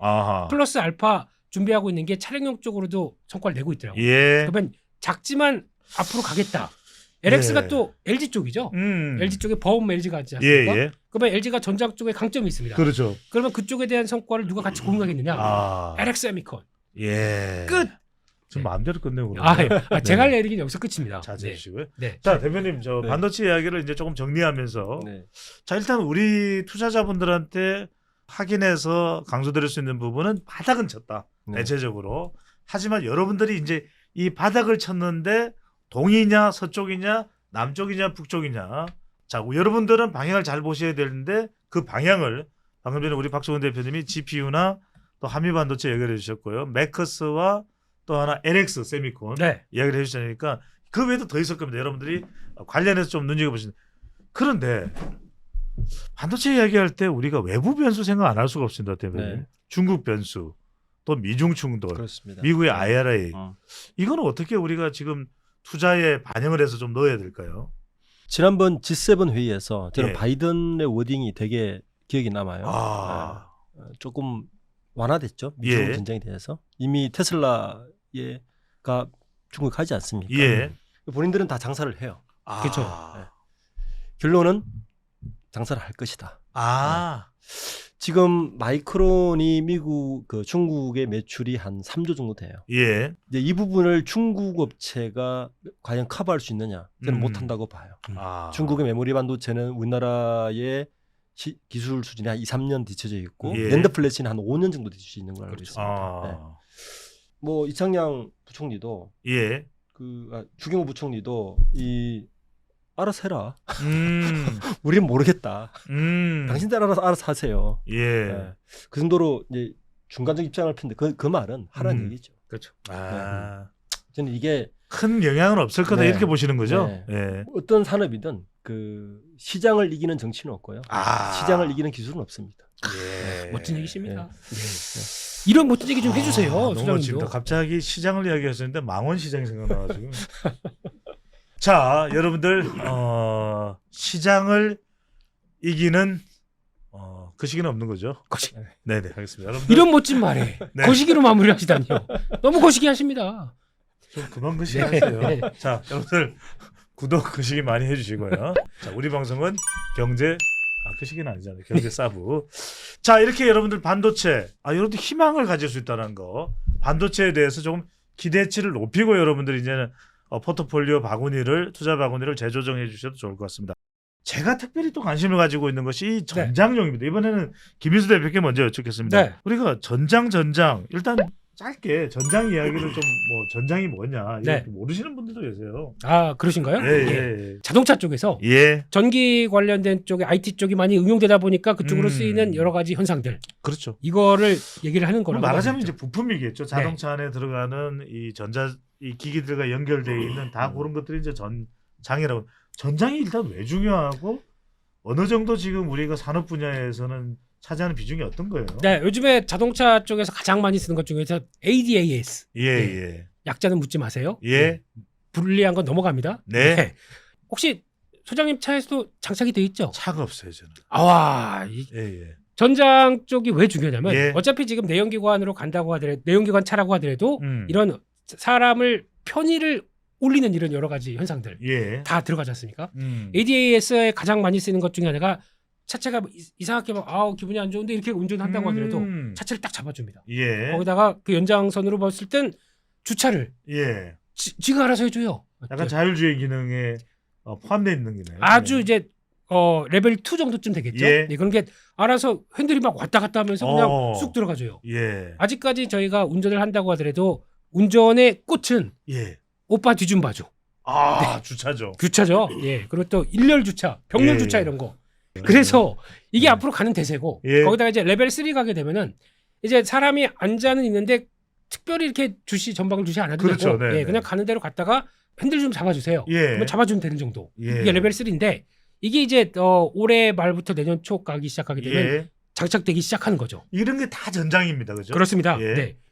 Speaker 3: 플러스 알파 준비하고 있는 게 차량용 쪽으로도 성과를 내고 있더라고요. 그러면 작지만 앞으로 가겠다. LX가 또 LG 쪽이죠. LG 쪽에 버음 LG가 있지 않습니까? 그러면 LG가 전장 쪽에 강점이 있습니다.
Speaker 2: 그렇죠.
Speaker 3: 그러면 그쪽에 대한 성과를 누가 같이 공유하겠느냐? LX 세미콘. 끝.
Speaker 2: 좀 마음대로 끝내고
Speaker 3: 제가 할 얘기는 여기서 끝입니다.
Speaker 2: 자제해 주시고요. 자, 대표님 저 반도체 이야기를 이제 조금 정리하면서 자, 일단 우리 투자자분들한테 확인해서 강조드릴 수 있는 부분은 바닥은 쳤다. 대체적으로. 하지만 여러분들이 이제 이 바닥을 쳤는데 동이냐 서쪽이냐 남쪽이냐 북쪽이냐. 자, 여러분들은 방향을 잘 보셔야 되는데 그 방향을 방금 전에 우리 박종훈 대표님이 GPU나 또 한미반도체 얘기를 해주셨고요. 메커스와 또 하나 LX 세미콘 이야기를 해주시니까 그 외에도 더 있을 겁니다. 여러분들이 관련해서 좀 눈여겨보시는. 그런데 반도체 이야기할 때 우리가 외부 변수 생각 안 할 수가 없습니다. 대표님. 중국 변수, 또 미중 충돌,
Speaker 4: 그렇습니다.
Speaker 2: 미국의 IRA. 이거는 어떻게 우리가 지금 투자에 반영을 해서 좀 넣어야 될까요?
Speaker 4: 지난번 G7 회의에서 저는 바이든의 워딩이 되게 기억이 남아요. 조금 완화됐죠. 미중 전쟁에 대해서. 이미 테슬라가 중국에 가지 않습니까? 본인들은 다 장사를 해요.
Speaker 3: 그렇죠.
Speaker 4: 결론은 장사를 할 것이다. 지금 마이크론이 중국의 매출이 한 3조 정도 돼요. 이제 이 부분을 중국 업체가 과연 커버할 수 있느냐? 저는 못한다고 봐요. 중국의 메모리 반도체는 우리나라의 기술 수준이 한 2, 3년 뒤쳐져 있고 낸드 플래시는 한 5년 정도 뒤쳐져 있는 걸로 알고 있습니다. 뭐 이창양 부총리도 주경호 부총리도 알아서 해라. 우리는 모르겠다. 당신들 알아서 하세요. 그 정도로 이제 중간적 입장을 폈는데 그 말은 하라는 얘기죠.
Speaker 2: 그렇죠.
Speaker 4: 저는 이게
Speaker 2: 큰 영향은 없을 거다 이렇게 보시는 거죠.
Speaker 4: 어떤 산업이든 그 시장을 이기는 정치는 없고요. 시장을 이기는 기술은 없습니다.
Speaker 3: 멋진 얘기십니다. 이런 멋진 얘기 좀 해주세요.
Speaker 2: 너무 멋집니다. 갑자기 시장을 이야기하셨는데 망원시장이 생각나가지고. 자, 여러분들 시장을 이기는 거시기는 없는 거죠.
Speaker 3: 거시기.
Speaker 2: 네네, 알겠습니다. 여러분들,
Speaker 3: 이런 멋진 말에 거시기로 마무리하시다니요. 너무 거시기 하십니다.
Speaker 2: 좀 그만 거시기 하세요. 자, 여러분들 구독 거시기 많이 해주시고요. 자, 우리 방송은 경제 거시기는 아니잖아요. 경제 사부. 자, 이렇게 여러분들 반도체 여러분들 희망을 가질 수 있다는 거, 반도체에 대해서 조금 기대치를 높이고 여러분들이 이제는 포트폴리오 바구니를 투자 바구니를 재조정해 주셔도 좋을 것 같습니다. 제가 특별히 또 관심을 가지고 있는 것이 이 전장용입니다. 이번에는 김인수 대표께 먼저 여쭙겠습니다.
Speaker 3: 네.
Speaker 2: 우리가 전장 일단 짧게 전장 이야기를 좀 뭐 전장이 뭐냐 이렇게 모르시는 분들도 계세요.
Speaker 3: 아 그러신가요?
Speaker 2: 예.
Speaker 3: 자동차 쪽에서
Speaker 2: 예.
Speaker 3: 전기 관련된 쪽에 IT 쪽이 많이 응용되다 보니까 그쪽으로 쓰이는 여러 가지 현상들.
Speaker 2: 그렇죠.
Speaker 3: 이거를 얘기를 하는 거라고.
Speaker 2: 말하자면 이제 부품이겠죠. 자동차 안에 들어가는 이 이 기기들과 연결되어 있는 다 그런 것들이 이제 전장이라고. 전장이 일단 왜 중요하고 어느 정도 지금 우리가 산업 분야에서는 차지하는 비중이 어떤 거예요?
Speaker 3: 네, 요즘에 자동차 쪽에서 가장 많이 쓰는 것 중에서 ADAS.
Speaker 2: 예.
Speaker 3: 약자는 묻지 마세요.
Speaker 2: 예.
Speaker 3: 불리한 건 넘어갑니다.
Speaker 2: 네.
Speaker 3: 혹시 소장님 차에서도 장착이 돼 있죠?
Speaker 2: 차가 없어요, 저는.
Speaker 3: 예. 전장 쪽이 왜 중요하냐면 어차피 지금 내연기관으로 간다고 하더라도 내연기관 차라고 하더라도 이런 사람을 편의를 올리는 이런 여러 가지 현상들 다 들어가지 않습니까? ADAS에 가장 많이 쓰는 것 중에 하나가 차체가 이상하게 막 기분이 안 좋은데 이렇게 운전한다고 하더라도 차체를 딱 잡아줍니다. 거기다가 그 연장선으로 봤을 땐 주차를 지가 알아서 해줘요.
Speaker 2: 약간 자율주행 기능에 포함되어 있는 기네요.
Speaker 3: 아주 이제 레벨 2 정도쯤 되겠죠. 그런 게 알아서 핸들이 막 왔다 갔다 하면서 그냥 쑥 들어가줘요. 아직까지 저희가 운전을 한다고 하더라도 운전의 꽃은 오빠 뒤 좀 봐줘.
Speaker 2: 주차죠.
Speaker 3: 주차죠. 그리고 또 일렬 주차, 병렬 주차 이런 거. 그래서 이게 앞으로 가는 대세고 거기다가 이제 레벨 3 가게 되면은 이제 사람이 앉아는 있는데 특별히 이렇게 전방을 주시 안 해도 되고 그냥 가는 대로 갔다가 핸들 좀 잡아주세요. 그러면 잡아주면 되는 정도. 이게 레벨 3인데 이게 이제 올해 말부터 내년 초 가기 시작하게 되면 장착되기 시작하는 거죠.
Speaker 2: 이런 게 다 전장입니다, 그죠?
Speaker 3: 그렇습니다.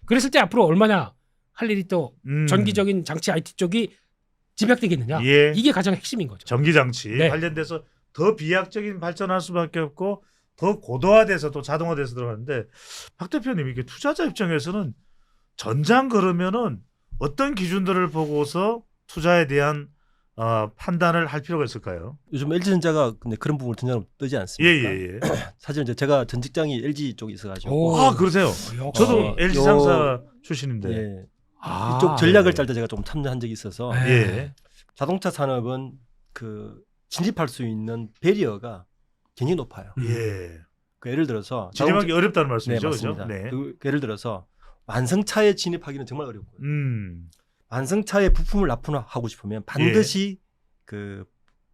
Speaker 3: 그랬을 때 앞으로 얼마나 할 일이 또 전기적인 장치 IT 쪽이 집약되겠느냐. 이게 가장 핵심인 거죠.
Speaker 2: 전기 장치 관련돼서 더 비약적인 발전할 수밖에 없고 더 고도화돼서 또 자동화돼서 들어가는데 박 대표님 이게 투자자 입장에서는 전장 그러면은 어떤 기준들을 보고서 투자에 대한 판단을 할 필요가 있을까요?
Speaker 4: 요즘 LG전자가 근데 그런 부분을 전장으로 뜨지 않습니까? 사실 이제 제가 전 직장이 LG 쪽에 있어가지고.
Speaker 2: 그러세요? 저도 LG 상사 출신인데.
Speaker 4: 이쪽 전략을 짤 때 제가 좀 참여한 적이 있어서 자동차 산업은 그 진입할 수 있는 배리어가 굉장히 높아요. 그 예를 들어서
Speaker 2: 진입하기 어렵다는 말씀이죠,
Speaker 4: 맞습니다. 그 예를 들어서 완성차에 진입하기는 정말 어렵고요. 완성차에 부품을 납품하고 싶으면 반드시 그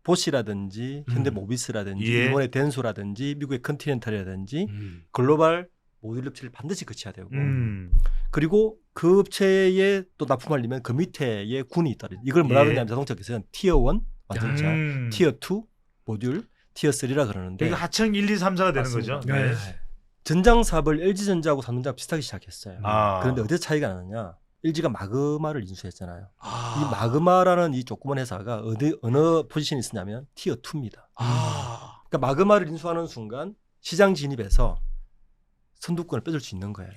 Speaker 4: 보시라든지 현대모비스라든지 일본의 덴소라든지 미국의 컨티넨탈이라든지 글로벌 모듈 업체를 반드시 거쳐야 되고 그리고 그 업체에 또 납품하려면 그 밑에에 군이 있다. 이걸 뭐라 그러냐면 자동차에서는 티어 1 완성차, 티어 2 모듈, 티어 3라 그러는데
Speaker 2: 그러니까 하청 1, 2, 3, 4가 되는
Speaker 4: 맞습니다.
Speaker 2: 거죠.
Speaker 4: 전장 사업을 LG전자하고 삼성전자가 비슷하게 시작했어요. 그런데 어디서 차이가 나느냐? LG가 마그마를 인수했잖아요. 이 마그마라는 이 조그만 회사가 어느 포지션에 있었냐면 티어 2입니다. 그러니까 마그마를 인수하는 순간 시장 진입에서 선두권을 뺏을 수 있는 거예요.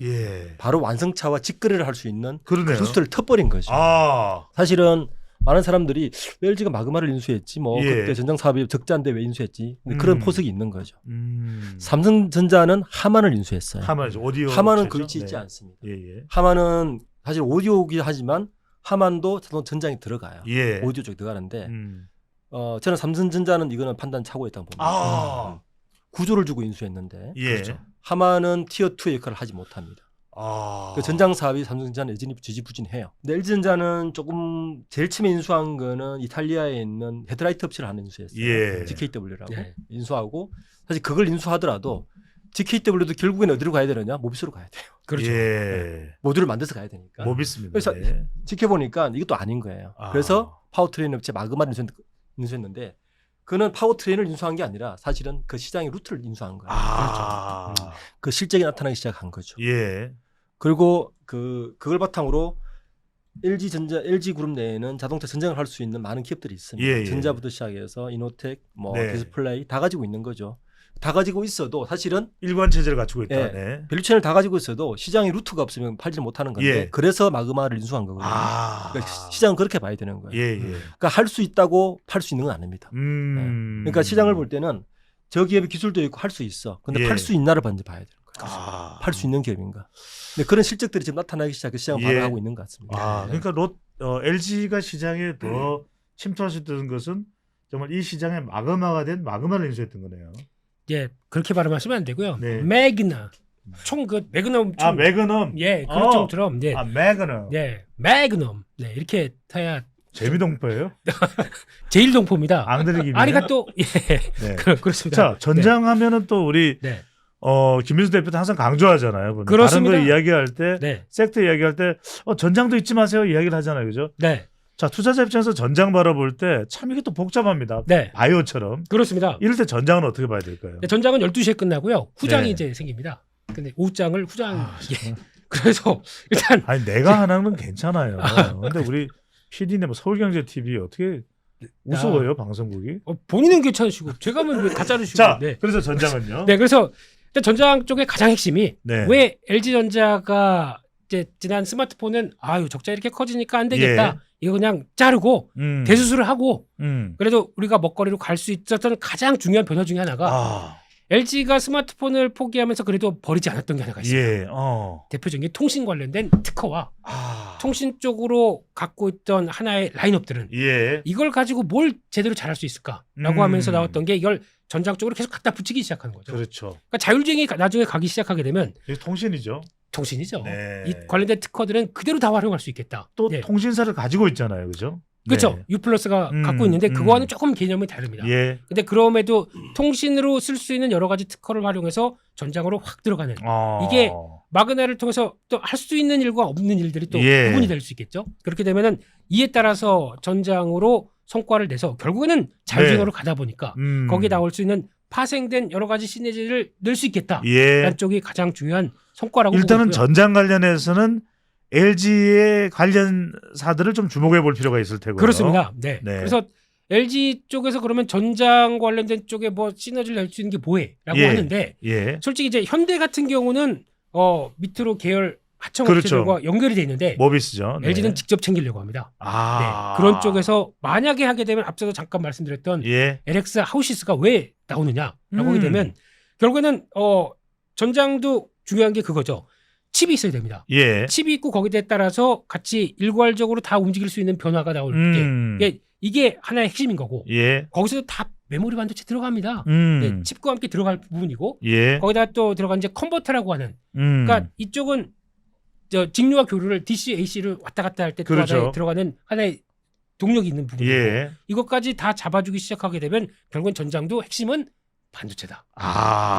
Speaker 4: 바로 완성차와 직거래를 할 수 있는 그 루트를 터버린 거죠. 사실은 많은 사람들이 왜 LG가 마그마를 인수했지? 그때 전장 사업이 적자인데 왜 인수했지? 근데 그런 포석이 있는 거죠. 삼성전자는 하만을 인수했어요. 하만은 그 위치에 있지 않습니다. 하만은 사실 오디오이긴 하지만 하만도 전장에 들어가요. 오디오 쪽에 들어가는데 저는 삼성전자는 이거는 판단 착오했다고 봅니다. 구조를 주고 인수했는데 그렇죠. 하만은 티어 2의 역할을 하지 못합니다. 그 전장 사업이 삼성전자는 여전히 지지부진해요. 근데 LG전자는 조금 제일 처음에 인수한 거는 이탈리아에 있는 헤드라이트 업체를 하나 인수했어요. GKW라고 인수하고 사실 그걸 인수하더라도 GKW도 결국에는 어디로 가야 되느냐? 모비스로 가야 돼요.
Speaker 3: 그렇죠.
Speaker 4: 모듈을 만들어서 가야 되니까.
Speaker 2: 모비스입니다.
Speaker 4: 그래서 지켜보니까 이것도 아닌 거예요. 그래서 파워트레인 업체 마그마를 인수했는데 그는 파워트레인을 인수한 게 아니라 사실은 그 시장의 루트를 인수한 거예요. 그렇죠. 그 실적이 나타나기 시작한 거죠. 그리고 그걸 바탕으로 LG그룹 내에는 자동차 전쟁을 할 수 있는 많은 기업들이 있습니다. 전자부터 시작해서 이노텍, 디스플레이 다 가지고 있는 거죠. 다 가지고 있어도 사실은
Speaker 2: 일관 체제를 갖추고 있다.
Speaker 4: 밸류체인을 다 가지고 있어도 시장의 루트가 없으면 팔지 못하는 건데 그래서 마그마를 인수한 거거든요. 그러니까 시장은 그렇게 봐야 되는 거예요. 그러니까 할 수 있다고 팔 수 있는 건 아닙니다. 그러니까 시장을 볼 때는 저 기업의 기술도 있고 할 수 있어. 근데 팔 수 있나를 먼저 봐야 되는 거예요. 팔 수 있는 기업인가. 근데 그런 실적들이 지금 나타나기 시작해 시장을 반응하고 있는 것 같습니다.
Speaker 2: 그러니까 LG가 시장에 더 침투할 수 있던 것은 정말 이 시장에 마그마가 된 마그마를 인수했던 거네요.
Speaker 3: 예, 그렇게 말하시면 안 되고요.
Speaker 2: 네.
Speaker 3: 매그나 총 그 매그넘 총.
Speaker 2: 매그넘.
Speaker 3: 예, 그런 총처럼 예.
Speaker 2: 매그넘.
Speaker 3: 네, 매그넘. 네, 이렇게 타야
Speaker 2: 재미동포예요?
Speaker 3: 제일 동포입니다.
Speaker 2: 앙드레 김.
Speaker 3: 아리가또. 예.
Speaker 2: 네.
Speaker 3: 그렇습니다.
Speaker 2: 자, 전장하면은 또 우리 김민수 대표도 항상 강조하잖아요.
Speaker 3: 그렇습니다.
Speaker 2: 다른 거 이야기할 때, 섹터 이야기할 때 전장도 잊지 마세요 이야기를 하잖아요, 그죠?
Speaker 3: 네.
Speaker 2: 자, 투자자 입장에서 전장 바라볼 때 참 이게 또 복잡합니다.
Speaker 3: 네.
Speaker 2: 바이오처럼.
Speaker 3: 그렇습니다.
Speaker 2: 이럴 때 전장은 어떻게 봐야 될까요?
Speaker 3: 네, 전장은 12시에 끝나고요. 후장이 이제 생깁니다. 근데 오후장을 후장. 그래서 일단
Speaker 2: 아니 내가 하나는 괜찮아요. 근데 우리 PD네 뭐 서울경제TV 어떻게 우스워요 방송국이?
Speaker 3: 본인은 괜찮으시고 제가 하면 왜 다 자르시고.
Speaker 2: 자, 그래서 전장은요?
Speaker 3: 네, 그래서 일단 전장 쪽의 가장 핵심이 왜 LG전자가 이제 지난 스마트폰은 적자 이렇게 커지니까 안 되겠다. 이거 그냥 자르고 대수술을 하고 그래도 우리가 먹거리로 갈 수 있었던 가장 중요한 변화 중에 하나가 LG가 스마트폰을 포기하면서 그래도 버리지 않았던 게 하나가 있어요. 대표적인 게 통신 관련된 특허와 통신 쪽으로 갖고 있던 하나의 라인업들은 이걸 가지고 뭘 제대로 잘할 수 있을까라고 하면서 나왔던 게 이걸 전장 쪽으로 계속 갖다 붙이기 시작하는 거죠.
Speaker 2: 그렇죠.
Speaker 3: 그러니까 자율주행이 나중에 가기 시작하게 되면
Speaker 2: 통신이죠.
Speaker 3: 통신이죠.
Speaker 2: 네.
Speaker 3: 이 관련된 특허들은 그대로 다 활용할 수 있겠다.
Speaker 2: 또 통신사를 가지고 있잖아요, 그죠?
Speaker 3: 그렇죠. U+가 갖고 있는데 그거와는 조금 개념이 다릅니다. 근데 그럼에도 통신으로 쓸 수 있는 여러 가지 특허를 활용해서 전장으로 확 들어가는 이게 마그나를 통해서 또 할 수 있는 일과 없는 일들이 또 구분이 될 수 있겠죠. 그렇게 되면은 이에 따라서 전장으로 성과를 내서 결국에는 자율주행으로 가다 보니까 거기에 나올 수 있는 파생된 여러 가지 시너지를 낼 수 있겠다. 라는 쪽이 가장 중요한 성과라고
Speaker 2: 일단은
Speaker 3: 보고요.
Speaker 2: 전장 관련해서는 LG의 관련사들을 좀 주목해 볼 필요가 있을 테고요.
Speaker 3: 그렇습니다. 네. 그래서 LG 쪽에서 그러면 전장 관련된 쪽에 뭐 시너지를 낼 수 있는 게 뭐해?라고 하는데 솔직히 이제 현대 같은 경우는 밑으로 계열 하청업체들과 연결이 돼 있는데
Speaker 2: 모비스죠.
Speaker 3: LG는 직접 챙기려고 합니다. 그런 쪽에서 만약에 하게 되면 앞서도 잠깐 말씀드렸던 LX 하우시스가 왜 나오느냐라고 하게 되면 결국에는 전장도 중요한 게 그거죠. 칩이 있어야 됩니다. 칩이 있고 거기에 따라서 같이 일괄적으로 다 움직일 수 있는 변화가 나올 때 이게 하나의 핵심인 거고 거기서도 다 메모리 반도체 들어갑니다. 칩과 함께 들어갈 부분이고 거기다 또 들어간 이제 컨버터라고 하는 그러니까 이쪽은 직류와 교류를 DC, AC를 왔다 갔다 할 때 들어가는 하나의 동력이 있는 부분이고 이것까지 다 잡아주기 시작하게 되면 결국은 전장도 핵심은 반도체다.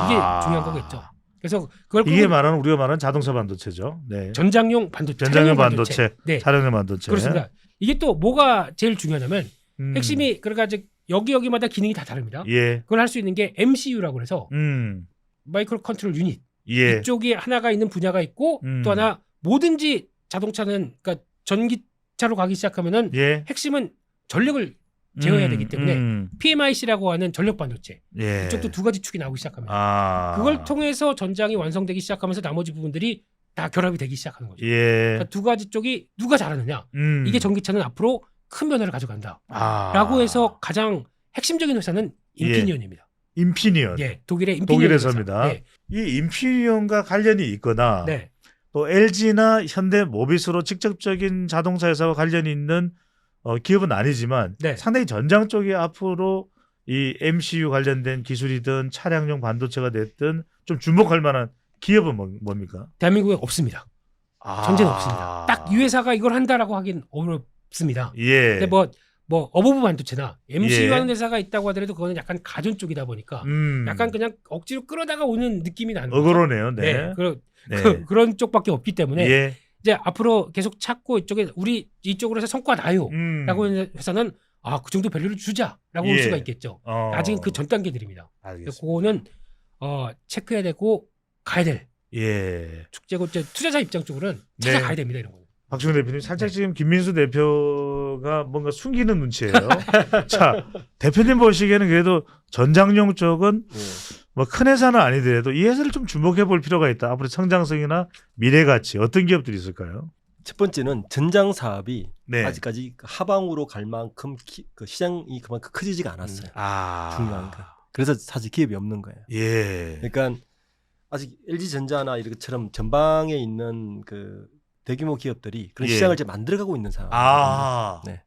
Speaker 3: 이게 중요한 거겠죠. 그래서 그걸
Speaker 2: 이게 말하는 우리가 말하는 자동차 반도체죠.
Speaker 3: 전장용 반도체,
Speaker 2: 전장용 반도체, 차량용 반도체.
Speaker 3: 그렇습니다. 이게 또 뭐가 제일 중요하냐면 핵심이 그러니까 여기마다 기능이 다 다릅니다. 그걸 할 수 있는 게 MCU라고 해서 마이크로 컨트롤 유닛 이쪽이 하나가 있는 분야가 있고 또 하나 뭐든지 자동차는 그러니까 전기차로 가기 시작하면은 핵심은 전력을 제어해야 되기 때문에 PMIC라고 하는 전력 반도체 이쪽도 두 가지 축이 나오기 시작합니다. 그걸 통해서 전장이 완성되기 시작하면서 나머지 부분들이 다 결합이 되기 시작하는 거죠. 그러니까 두 가지 쪽이 누가 잘하느냐 이게 전기차는 앞으로 큰 변화를 가져간다라고 해서 가장 핵심적인 회사는 인피니언입니다.
Speaker 2: 인피니언.
Speaker 3: 독일의 인피니언
Speaker 2: 독일에서입니다. 이 인피니언과 관련이 있거나 또 LG나 현대 모비스로 직접적인 자동차 회사와 관련이 있는 기업은 아니지만 상당히 전장 쪽에 앞으로 이 MCU 관련된 기술이든 차량용 반도체가 됐든 좀 주목할 만한 기업은 뭡니까?
Speaker 3: 대한민국에 없습니다. 전제는 없습니다. 딱 이 회사가 이걸 한다라고 하긴 어렵습니다. 근데 뭐 어버브 반도체나 MCU 하는 회사가 있다고 하더라도 그거는 약간 가전 쪽이다 보니까 약간 그냥 억지로 끌어다가 오는 느낌이 나는 거죠.
Speaker 2: 그러네요.
Speaker 3: 그런 쪽밖에 없기 때문에 이제 앞으로 계속 찾고 우리 이쪽으로 해서 성과 나요라고 하는 회사는 그 정도 밸류를 주자라고 올 수가 있겠죠. 아직은 그 전 단계들입니다. 그거는 체크해야 되고 가야 될 축제고 투자자 입장 쪽으로는 찾아가야 됩니다. 이런 거.
Speaker 2: 박중현 대표님 살짝 지금 김민수 대표가 뭔가 숨기는 눈치예요. 자, 대표님 보시기에는 그래도 전장용 쪽은 뭐 큰 회사는 아니더라도 이 회사를 좀 주목해 볼 필요가 있다. 앞으로 성장성이나 미래 가치 어떤 기업들이 있을까요?
Speaker 4: 첫 번째는 전장 사업이 아직까지 하방으로 갈 만큼 그 시장이 그만큼 커지지가 않았어요. 중요한 거. 그래서 사실 기업이 없는 거예요. 그러니까 아직 LG전자나 이렇게처럼 전방에 있는 그 대규모 기업들이 그런
Speaker 2: 예.
Speaker 4: 시장을 이제 만들어가고 있는 상황입니다. 네.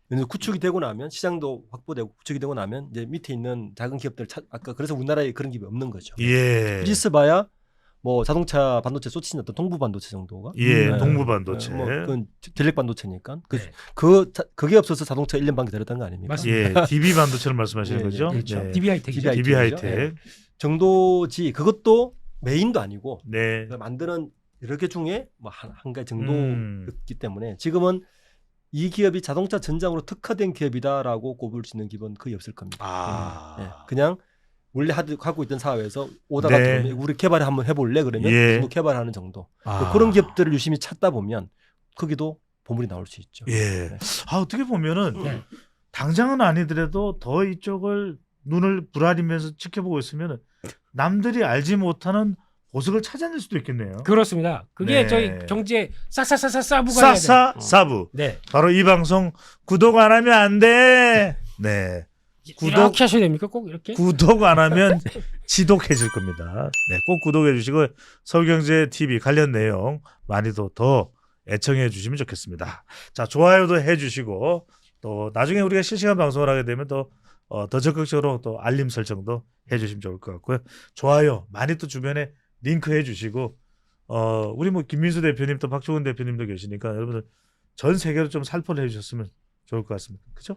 Speaker 4: 그래서 구축이 되고 나면 시장도 확보되고 구축이 되고 나면 이제 밑에 있는 작은 기업들 아까 그래서 우리나라에 그런 기업이 없는 거죠.
Speaker 2: 예.
Speaker 4: 있어봐야 뭐 자동차 반도체 쏟치는 어떤 동부 반도체 정도가
Speaker 2: 동부 반도체.
Speaker 4: 뭐 그건 전력 반도체니까
Speaker 3: 네.
Speaker 4: 그게 없어서 자동차 1년 반기 들었던 거 아닙니까?
Speaker 3: 맞습니다.
Speaker 2: DB 반도체를 말씀하시는
Speaker 4: 예,
Speaker 2: 거죠?
Speaker 3: 그렇죠.
Speaker 2: 네.
Speaker 3: DB 하이텍이죠.
Speaker 2: DB 하이텍.
Speaker 4: 정도지 그것도 메인도 아니고
Speaker 2: 네.
Speaker 4: 만드는 여러 개 중에 뭐 한 가지 정도였기 때문에 지금은 이 기업이 자동차 전장으로 특화된 기업이다라고 꼽을 수 있는 기업은 거의 없을 겁니다. 네. 그냥 원래 하고 있던 사업에서 오다가 들어오면 우리 개발을 한번 해볼래 그러면 그 정도 개발하는 정도. 그런 기업들을 유심히 찾다 보면 거기도 보물이 나올 수 있죠.
Speaker 2: 예. 네. 어떻게 보면은 당장은 아니더라도 더 이쪽을 눈을 부라리면서 지켜보고 있으면 남들이 알지 못하는 보석을 찾아낼 수도 있겠네요.
Speaker 3: 그렇습니다. 그게 저희 경제 사부가
Speaker 2: 사부.
Speaker 3: 네.
Speaker 2: 바로 이 방송 구독 안 하면 안 돼. 네.
Speaker 3: 구독 하셔야 됩니까? 꼭 이렇게?
Speaker 2: 구독 안 하면 지독해질 겁니다. 네, 꼭 구독해 주시고 서울경제 TV 관련 내용 많이도 더 애청해 주시면 좋겠습니다. 자, 좋아요도 해 주시고 또 나중에 우리가 실시간 방송을 하게 되면 또 더 적극적으로 또 알림 설정도 해 주시면 좋을 것 같고요. 좋아요 많이 또 주변에 링크 해 주시고 우리 뭐 김민수 대표님 또 박종훈 대표님도 계시니까 여러분들 전 세계로 좀 살포를 해 주셨으면 좋을 것 같습니다. 그죠?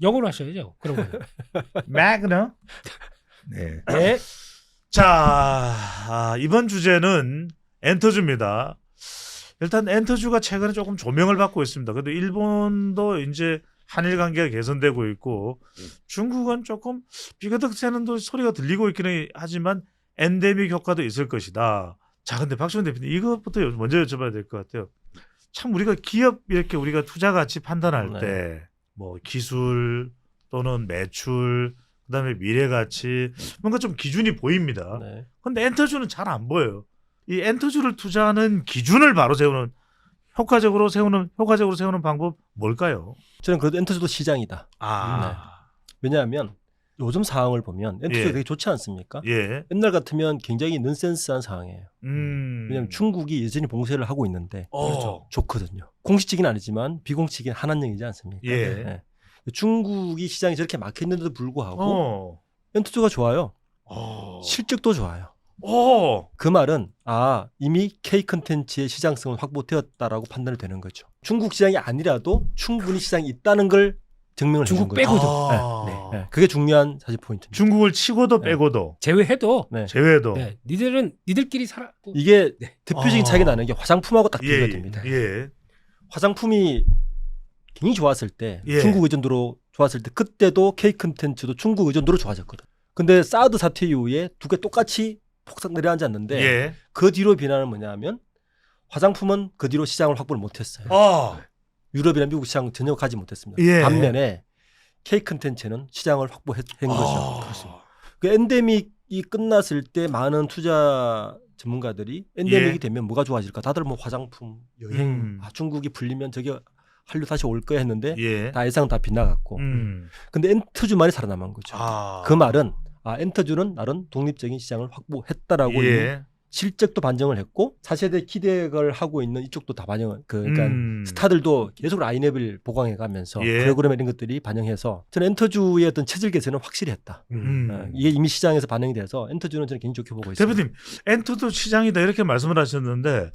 Speaker 3: 영어로 하셔야죠. 그런 거는.
Speaker 2: 매그너. 네. 네. 자, 이번 주제는 엔터주입니다. 일단 엔터주가 최근에 조금 조명을 받고 있습니다. 그래도 일본도 이제 한일 관계가 개선되고 있고 중국은 조금 비거덕새는 소리가 들리고 있기는 하지만 엔데믹 효과도 있을 것이다. 자, 근데 박지원 대표님 이것부터 먼저 여쭤봐야 될 것 같아요. 참 우리가 기업 이렇게 우리가 투자 가치 판단할 때 뭐 기술 또는 매출 그다음에 미래 가치 뭔가 좀 기준이 보입니다. 근데 엔터주는 잘 안 보여요. 이 엔터주를 투자하는 기준을 바로 세우는 효과적으로 세우는 방법 뭘까요?
Speaker 4: 저는 그래도 엔터주도 시장이다. 왜냐하면 요즘 상황을 보면 엔터주가 되게 좋지 않습니까? 옛날 같으면 굉장히 넌센스한 상황이에요. 왜냐하면 중국이 여전히 봉쇄를 하고 있는데 좋거든요. 공식적인 아니지만 비공식적인 한한령이지 않습니까? 중국이 시장이 저렇게 막혔는데도 불구하고 엔터주가 좋아요. 실적도 좋아요. 그 말은 이미 K 컨텐츠의 시장성은 확보되었다라고 판단이 되는 거죠. 중국 시장이 아니라도 충분히 시장이 있다는 걸 증명을 해준 거죠.
Speaker 3: 중국 빼고도.
Speaker 4: 그게 중요한 사실 포인트입니다.
Speaker 2: 중국을 치고도 빼고도
Speaker 3: 제외해도 니들끼리 살아.
Speaker 4: 이게 대표적인 차이가 나는 게 화장품하고 딱 비교가 됩니다. 화장품이 굉장히 좋았을 때 중국 의존도로 좋았을 때 그때도 K 컨텐츠도 중국 의존도로 좋아졌거든. 근데 사드 사태 이후에 두 개 똑같이 폭삭 내려앉았는데 그 뒤로 변화는 뭐냐면 화장품은 그 뒤로 시장을 확보를 못했어요. 유럽이나 미국 시장 전혀 가지 못했습니다. 반면에 K 컨텐츠는 시장을 확보한 거죠. 그 엔데믹이 끝났을 때 많은 투자 전문가들이 엔데믹이 되면 뭐가 좋아질까? 다들 뭐 화장품, 여행, 중국이 풀리면 저게 한류 다시 올 거야 했는데 다 예상 다 빗나갔고. 근데 엔터주만이 살아남은 거죠. 그 말은 엔터주는 나름 독립적인 시장을 확보했다라고 실적도 반증을 했고 4세대 기대를 하고 있는 이쪽도 다 반영을 그러니까 스타들도 계속 라인업을 보강해가면서 프로그램 이런 것들이 반영해서 저는 엔터주의 어떤 체질 개선은 확실히 했다. 이게 이미 시장에서 반영이 돼서 엔터주는 저는 굉장히 좋게 보고 있습니다.
Speaker 2: 대표님 엔터도 시장이다 이렇게 말씀을 하셨는데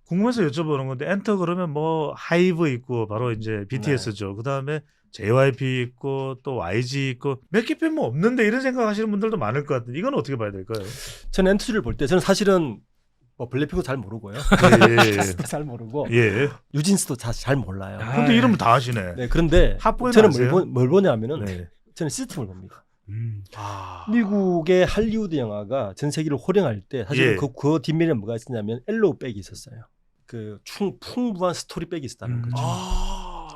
Speaker 2: 궁금해서 여쭤보는 건데 엔터 그러면 뭐 하이브 있고 바로 이제 BTS죠. 그다음에 JYP 있고 또 YG 있고 몇 개 빼면 없는데 이런 생각하시는 분들도 많을 것 같은데 이건 어떻게 봐야 될까요?
Speaker 4: 저는 엔터주를 볼 때 저는 사실은 뭐 블랙핑크도 잘 모르고요. 잘 모르고 유진스도 잘 몰라요.
Speaker 2: 근데 이름을 다 아시네.
Speaker 4: 그런데 저는 뭘 보냐면은 저는 시스템을 봅니다. 미국의 할리우드 영화가 전 세계를 호령할 때 사실 그 뒷면에 뭐가 있었냐면 엘로우 백이 있었어요. 그 풍부한 스토리 백이 있었다는 거죠.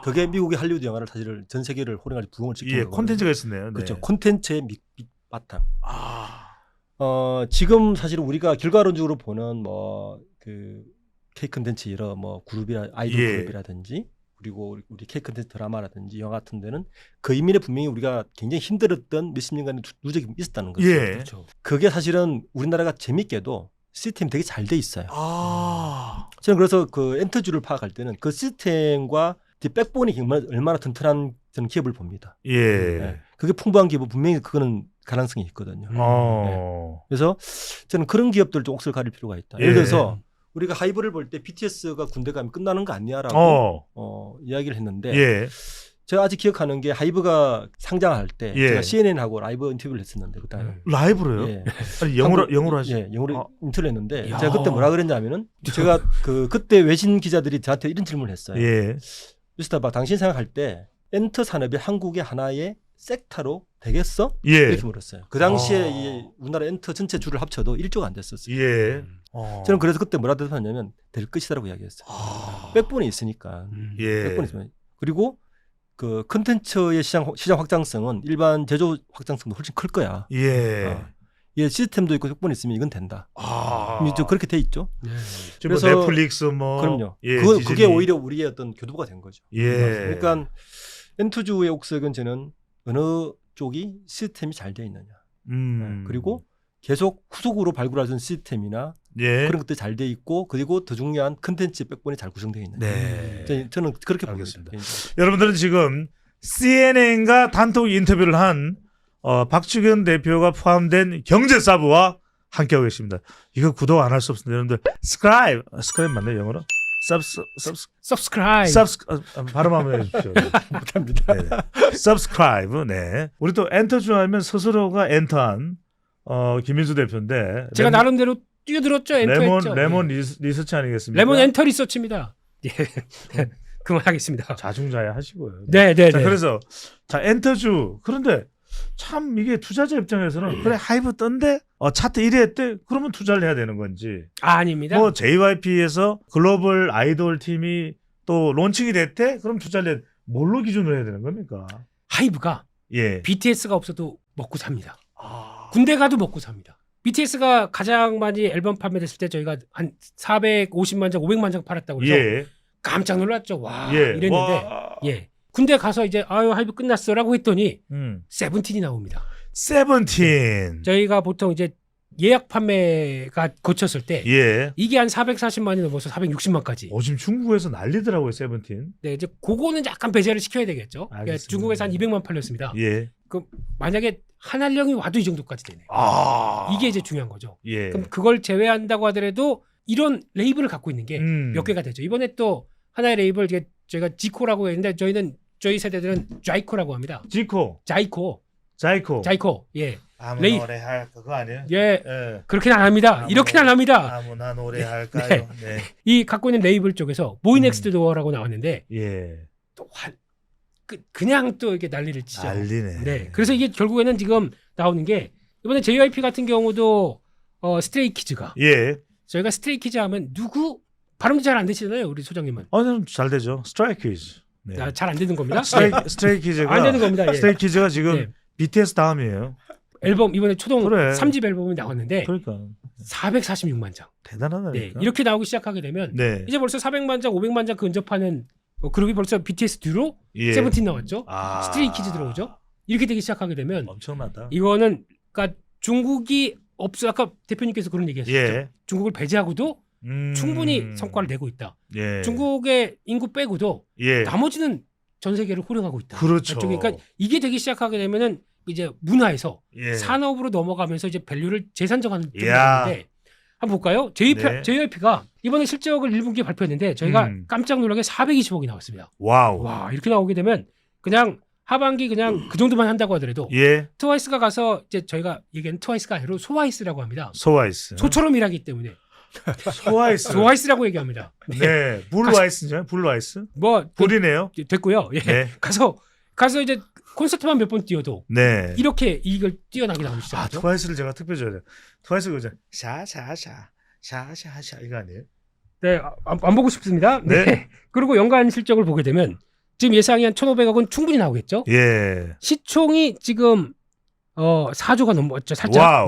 Speaker 4: 그게 미국의 할리우드 영화를 사실 전 세계를 호령할 부흥을 시킨 거예요.
Speaker 2: 콘텐츠가 있었네요.
Speaker 4: 그렇죠. 콘텐츠의 밑바탕. 지금 사실 우리가 결과론적으로 보는 뭐 그 K 콘텐츠 여러 뭐 그룹이라 아이돌 그룹이라든지 그리고 우리 K 컨텐츠 드라마라든지 영화 같은 데는 그 이면에 분명히 우리가 굉장히 힘들었던 몇십 년간의 누적이 있었다는 거죠.
Speaker 2: 예.
Speaker 4: 그렇죠. 그게 사실은 우리나라가 재밌게도 시스템이 되게 잘 돼 있어요. 저는 그래서 그 엔터주를 파악할 때는 그 시스템과 백본이 얼마나 튼튼한 저는 기업을 봅니다.
Speaker 2: 예.
Speaker 4: 네. 그게 풍부한 기업은 분명히 그거는 가능성이 있거든요. 네. 그래서 저는 그런 기업들 좀 옥석을 가릴 필요가 있다. 예를 들어서 우리가 하이브를 볼 때 BTS가 군대 가면 끝나는 거 아니야라고 이야기를 했는데 제가 아직 기억하는 게 하이브가 상장할 때 제가 CNN하고 라이브 인터뷰를 했었는데 그때
Speaker 2: 라이브로요?
Speaker 4: 예.
Speaker 2: 아니, 영어로 하시?
Speaker 4: 예, 영어로 인터뷰를 했는데 제가 그때 뭐라 그랬냐면은 제가 그때 외신 기자들이 저한테 이런 질문을 했어요. 유스타바 당신 생각할 때 엔터 산업이 한국의 하나의 섹터로 되겠어? 이렇게 물었어요. 그 당시에 이 우리나라 엔터 전체 주를 합쳐도 1조가 안 됐었어요. 저는 그래서 그때 뭐라 대답했냐면 될 것이다라고 이야기했어요. 백본이 있으니까. 백본이 있으면. 그리고 그 컨텐츠의 시장 확장성은 일반 제조 확장성도 훨씬 클 거야. 예, 시스템도 있고 백본이 있으면 이건 된다. 이미 좀 그렇게 돼 있죠.
Speaker 2: 그래서 넷플릭스 뭐
Speaker 4: 그럼요. 그게 오히려 우리의 어떤 교두보가 된 거죠. 그러니까 엔터주의 옥석은 저는 어느 쪽이 시스템이 잘 돼 있느냐. 그리고 계속 후속으로 발굴할 수 있는 시스템이나 그런 것들이 잘 돼 있고 그리고 더 중요한 컨텐츠 백본이 잘 구성되어 있는. 저는 그렇게 보겠습니다.
Speaker 2: 여러분들은 지금 CNN과 단독 인터뷰를 한 박주경 대표가 포함된 경제사부와 함께하고 계십니다. 이거 구독 안 할 수 없습니다. 여러분들 subscribe 맞나요 영어로?
Speaker 3: subscribe.
Speaker 2: 발음 한번 해주십시오.
Speaker 4: 못합니다.
Speaker 2: subscribe. 네. 우리 또 엔터주 하면 스스로가 엔터한 김민수 대표인데
Speaker 3: 제가 나름대로 뛰어들었죠. 엔터했죠.
Speaker 2: 레몬 리서치 아니겠습니까?
Speaker 3: 레몬 엔터 리서치입니다. 그만하겠습니다.
Speaker 2: 자중자애 하시고요.
Speaker 3: 네.
Speaker 2: 자, 그래서 자 엔터주 그런데 참 이게 투자자 입장에서는 그래 하이브 떴는데 차트 1위 했대 그러면 투자를 해야 되는 건지
Speaker 3: 아닙니다.
Speaker 2: 뭐 JYP에서 글로벌 아이돌 팀이 또 론칭이 됐대 그럼 투자를 해야 뭘로 기준으로 해야 되는 겁니까?
Speaker 3: 하이브가 BTS가 없어도 먹고 삽니다. 군대 가도 먹고 삽니다. BTS가 가장 많이 앨범 판매됐을 때 저희가 한 450만 장 500만 장 팔았다고 그래서 깜짝 놀랐죠. 와 이랬는데 군대 가서 이제 하이브 끝났어라고 했더니 세븐틴이 나옵니다.
Speaker 2: 세븐틴.
Speaker 3: 저희가 보통 이제 예약 판매가 거쳤을 때 이게 한 440만이 넘어서 460만까지.
Speaker 2: 지금 중국에서 난리더라고요, 세븐틴.
Speaker 3: 네, 이제 그거는 약간 배제를 시켜야 되겠죠. 그러니까 중국에서 한 200만 팔렸습니다. 그 만약에 한알령이 와도 이 정도까지 되네. 이게 이제 중요한 거죠. 그럼 그걸 제외한다고 하더라도 이런 레이블을 갖고 있는 게 몇 개가 되죠. 이번에 또 하나의 레이블 저희가 지코라고 했는데 저희 세대들은 자이코라고 합니다. 자이코. 예.
Speaker 2: 아무나 노래할 그거 아니에요?
Speaker 3: 그렇게는 안 합니다. 이렇게는 안 합니다.
Speaker 2: 아무나 노래할까요?
Speaker 3: 이 갖고 있는 레이블 쪽에서 보이 넥스트 도어라고 나왔는데 또 그냥 또 이렇게 난리를 치죠.
Speaker 2: 난리네.
Speaker 3: 네. 그래서 이게 결국에는 지금 나오는 게 이번에 JYP 같은 경우도 스트레이키즈가 저희가 스트레이키즈 하면 누구 발음도 잘 안 되시잖아요, 우리 소장님은.
Speaker 2: 잘 되죠. 스트레이키즈.
Speaker 3: 잘 안 되는 겁니다.
Speaker 2: 스트레이키즈가
Speaker 3: 안 되는 겁니다.
Speaker 2: 스트레이키즈가 지금 BTS 다음이에요.
Speaker 3: 앨범 이번에 초동 3집 앨범이 나왔는데
Speaker 2: 그러니까
Speaker 3: 446만 장.
Speaker 2: 대단하다니까.
Speaker 3: 이렇게 나오기 시작하게 되면 이제 벌써 400만 장, 500만 장 근접하는 그룹이 벌써 BTS 뒤로 세븐틴 나왔죠. 스트레이키즈 들어오죠. 이렇게 되기 시작하게 되면
Speaker 2: 엄청나다.
Speaker 3: 이거는 그러니까 중국이 아까 대표님께서 그런 얘기하셨죠. 중국을 배제하고도 충분히 성과를 내고 있다. 중국의 인구 빼고도 나머지는 전 세계를 호령하고 있다.
Speaker 2: 그렇죠.
Speaker 3: 그러니까 이게 되기 시작하게 되면은 이제 문화에서 산업으로 넘어가면서 이제 밸류를 재산정하는 쪽이 나오는데 한번 볼까요? JYP가 이번에 실적을 1분기에 발표했는데 저희가 깜짝 놀라게 420억이 나왔습니다. 와, 이렇게 나오게 되면 그냥 하반기 그냥 그 정도만 한다고 하더라도 트와이스가 가서 이제 저희가 얘기하는 트와이스가 아니라 소와이스라고 합니다. 소처럼 일하기 때문에 소와이스라고 얘기합니다.
Speaker 2: 블루아이스죠? 블루아이스? 불이네요.
Speaker 3: 됐고요. 가서 이제 콘서트만 몇 번 뛰어도 이렇게 이걸 뛰어나게 나오기 시작하죠.
Speaker 2: 트와이스를 제가 특별히 줘야 돼요. 트와이스 그죠? 샤샤샤 이거 아니에요?
Speaker 3: 네, 안 보고 싶습니다. 그리고 연간 실적을 보게 되면 지금 예상이 한 1,500억은 충분히 나오겠죠. 시총이 지금 4조가 넘었죠. 살짝.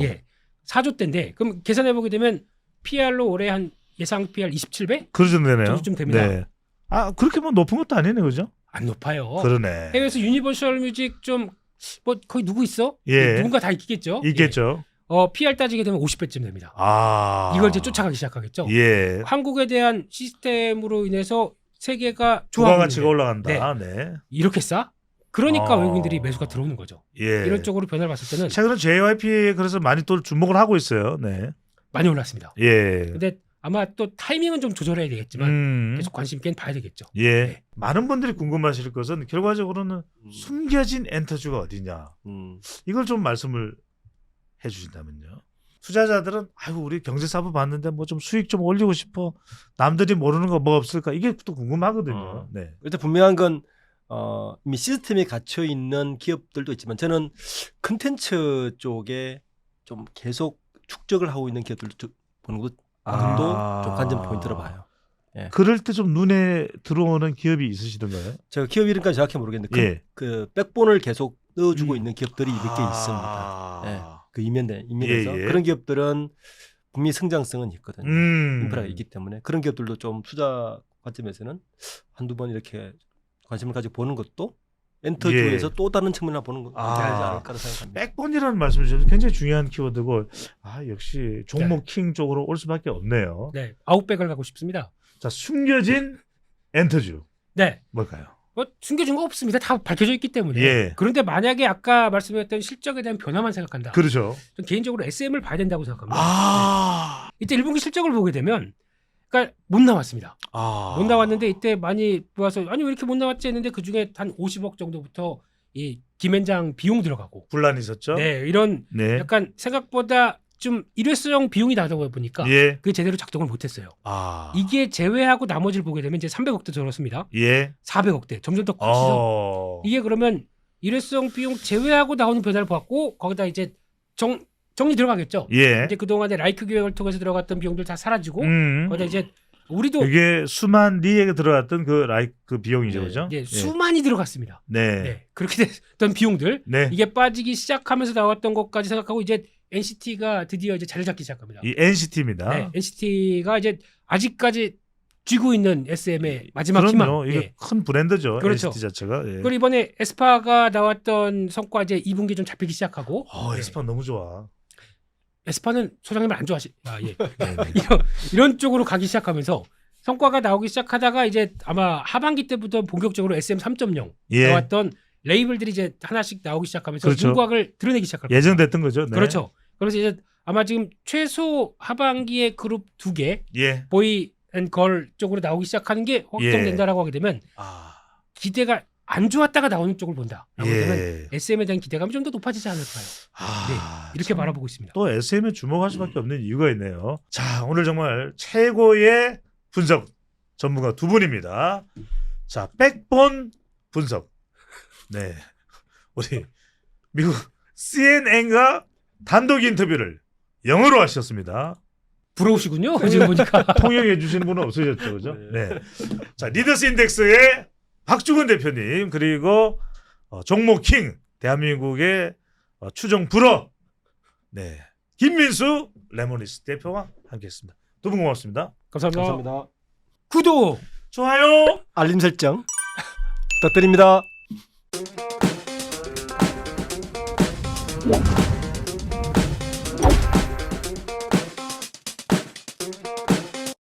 Speaker 3: 4조 대인데 그럼 계산해 보게 되면 PR로 올해 한 예상 PR 27배?
Speaker 2: 그 정도 되네요.
Speaker 3: 좀 됩니다.
Speaker 2: 아 그렇게 뭐 높은 것도 아니네, 그죠?
Speaker 3: 안 높아요.
Speaker 2: 그러네.
Speaker 3: 해외에서 유니버셜 뮤직 좀 뭐 거의 누구 있어?
Speaker 2: 예.
Speaker 3: 누군가 다 있겠죠.
Speaker 2: 있겠죠.
Speaker 3: PR 따지게 되면 50배쯤 됩니다.
Speaker 2: 아.
Speaker 3: 이걸 이제 쫓아가기 시작하겠죠.
Speaker 2: 예.
Speaker 3: 한국에 대한 시스템으로 인해서 세계가
Speaker 2: 부가가치가 올라간다. 네.
Speaker 3: 이렇게 싸? 그러니까 외국인들이 매수가 들어오는 거죠.
Speaker 2: 예.
Speaker 3: 이런 쪽으로 변화를 봤을 때는
Speaker 2: 최근에 JYP에 그래서 많이 또 주목을 하고 있어요. 네.
Speaker 3: 많이 올랐습니다.
Speaker 2: 예.
Speaker 3: 근데 아마 또 타이밍은 좀 조절해야 되겠지만 계속 관심 있게 봐야 되겠죠.
Speaker 2: 예.
Speaker 3: 네.
Speaker 2: 많은 분들이 궁금하실 것은 결과적으로는 숨겨진 엔터주가 어디냐. 이걸 좀 말씀을 해주신다면요. 투자자들은 아유 우리 경제사부 봤는데 뭐 좀 수익 좀 올리고 싶어. 남들이 모르는 거 뭐 없을까? 이게 또 궁금하거든요. 네.
Speaker 4: 일단 분명한 건 이미 시스템에 갇혀 있는 기업들도 있지만 저는 컨텐츠 쪽에 좀 계속 축적을 하고 있는 기업들도 보는 것도 좀 관전 포인트로 봐요. 예.
Speaker 2: 그럴 때 좀 눈에 들어오는 기업이 있으시던가요?
Speaker 4: 제가 기업 이름까지 정확히 모르겠는데 그 백본을 계속 넣어주고 있는 기업들이 몇 개 있습니다. 예. 그 이면에서 그런 기업들은 분명히 성장성은 있거든요. 인프라가 있기 때문에 그런 기업들도 좀 투자 관점에서는 한두 번 이렇게 관심을 가지고 보는 것도 엔터주에서 또 다른 측면을 보는 거 되지 않을까 생각합니다.
Speaker 2: 백본이라는 말씀을 주셔서 굉장히 중요한 키워드고 역시 종목 킹 쪽으로 올 수밖에 없네요.
Speaker 3: 네, 아웃백을 가고 싶습니다.
Speaker 2: 자, 숨겨진 엔터주.
Speaker 3: 네.
Speaker 2: 뭘까요?
Speaker 3: 숨겨진 거 없습니다. 다 밝혀져 있기 때문에. 그런데 만약에 아까 말씀드렸던 실적에 대한 변화만 생각한다.
Speaker 2: 그렇죠.
Speaker 3: 전 개인적으로 SM을 봐야 된다고 생각합니다. 네. 이때 1분기 실적을 보게 되면 그러니까 못 나왔습니다. 못 나왔는데 이때 많이 모아서 아니 왜 이렇게 못 나왔지 했는데 그중에 한 50억 정도부터 이 김앤장 비용 들어가고
Speaker 2: 분란이 있었죠.
Speaker 3: 네, 이런 약간 생각보다 좀 일회성 비용이 나다 보니까 그게 제대로 작동을 못했어요. 이게 제외하고 나머지를 보게 되면 이제 300억대 들었습니다. 400억대 점점 더 커지죠. 이게 그러면 일회성 비용 제외하고 나오는 변화를 봤고 거기다 이제 정리 들어가겠죠. 이제 그동안에 라이크 기획을 통해서 들어갔던 비용들 다 사라지고 거기다 이제 우리도
Speaker 2: 이게 수만 리에 들어갔던 그 비용이죠, 그죠?
Speaker 3: 수만이 들어갔습니다.
Speaker 2: 네.
Speaker 3: 그렇게 됐던 비용들 이게 빠지기 시작하면서 나왔던 것까지 생각하고 이제 NCT가 드디어 이제 자리 잡기 시작합니다.
Speaker 2: 이 NCT입니다.
Speaker 3: 네, NCT가 이제 아직까지 쥐고 있는 SM의 마지막 희망.
Speaker 2: 이게 큰 브랜드죠.
Speaker 3: 그렇죠.
Speaker 2: NCT 자체가.
Speaker 3: 그리고 이번에 에스파가 나왔던 성과 이제 2분기 좀 잡히기 시작하고.
Speaker 2: 에스파 너무 좋아.
Speaker 3: 에스파는 소장님을 안 좋아하시. 이런 쪽으로 가기 시작하면서 성과가 나오기 시작하다가 이제 아마 하반기 때부터 본격적으로 SM 3.0 나왔던 레이블들이 이제 하나씩 나오기 시작하면서 윤곽을 드러내기 시작할 거예요.
Speaker 2: 예정됐던 거죠. 네.
Speaker 3: 그렇죠. 그래서 이제 아마 지금 최소 하반기에 그룹 2개 보이 앤 걸 쪽으로 나오기 시작하는 게 확정된다라고 하게 되면 기대가 안 좋았다가 나오는 쪽을 본다라고 하면 SM에 대한 기대감이 좀 더 높아지지 않을까요? 이렇게 바라보고 있습니다.
Speaker 2: 또 SM에 주목할 수밖에 없는 이유가 있네요. 자, 오늘 정말 최고의 분석 전문가 두 분입니다. 자, 백본 분석. 네, 우리 미국 CNN과 단독 인터뷰를 영어로 하셨습니다.
Speaker 3: 부러우시군요. 지금 보니까
Speaker 2: 통역해 주시는 분은 없으셨죠, 그죠? 네. 자, 리더스 인덱스의 박주근 대표님 그리고 종목 킹 대한민국의 추종 불어 김민수 레모니스 대표와 함께했습니다. 두 분 고맙습니다.
Speaker 3: 감사합니다. 구독,
Speaker 2: 좋아요,
Speaker 4: 알림 설정 부탁드립니다.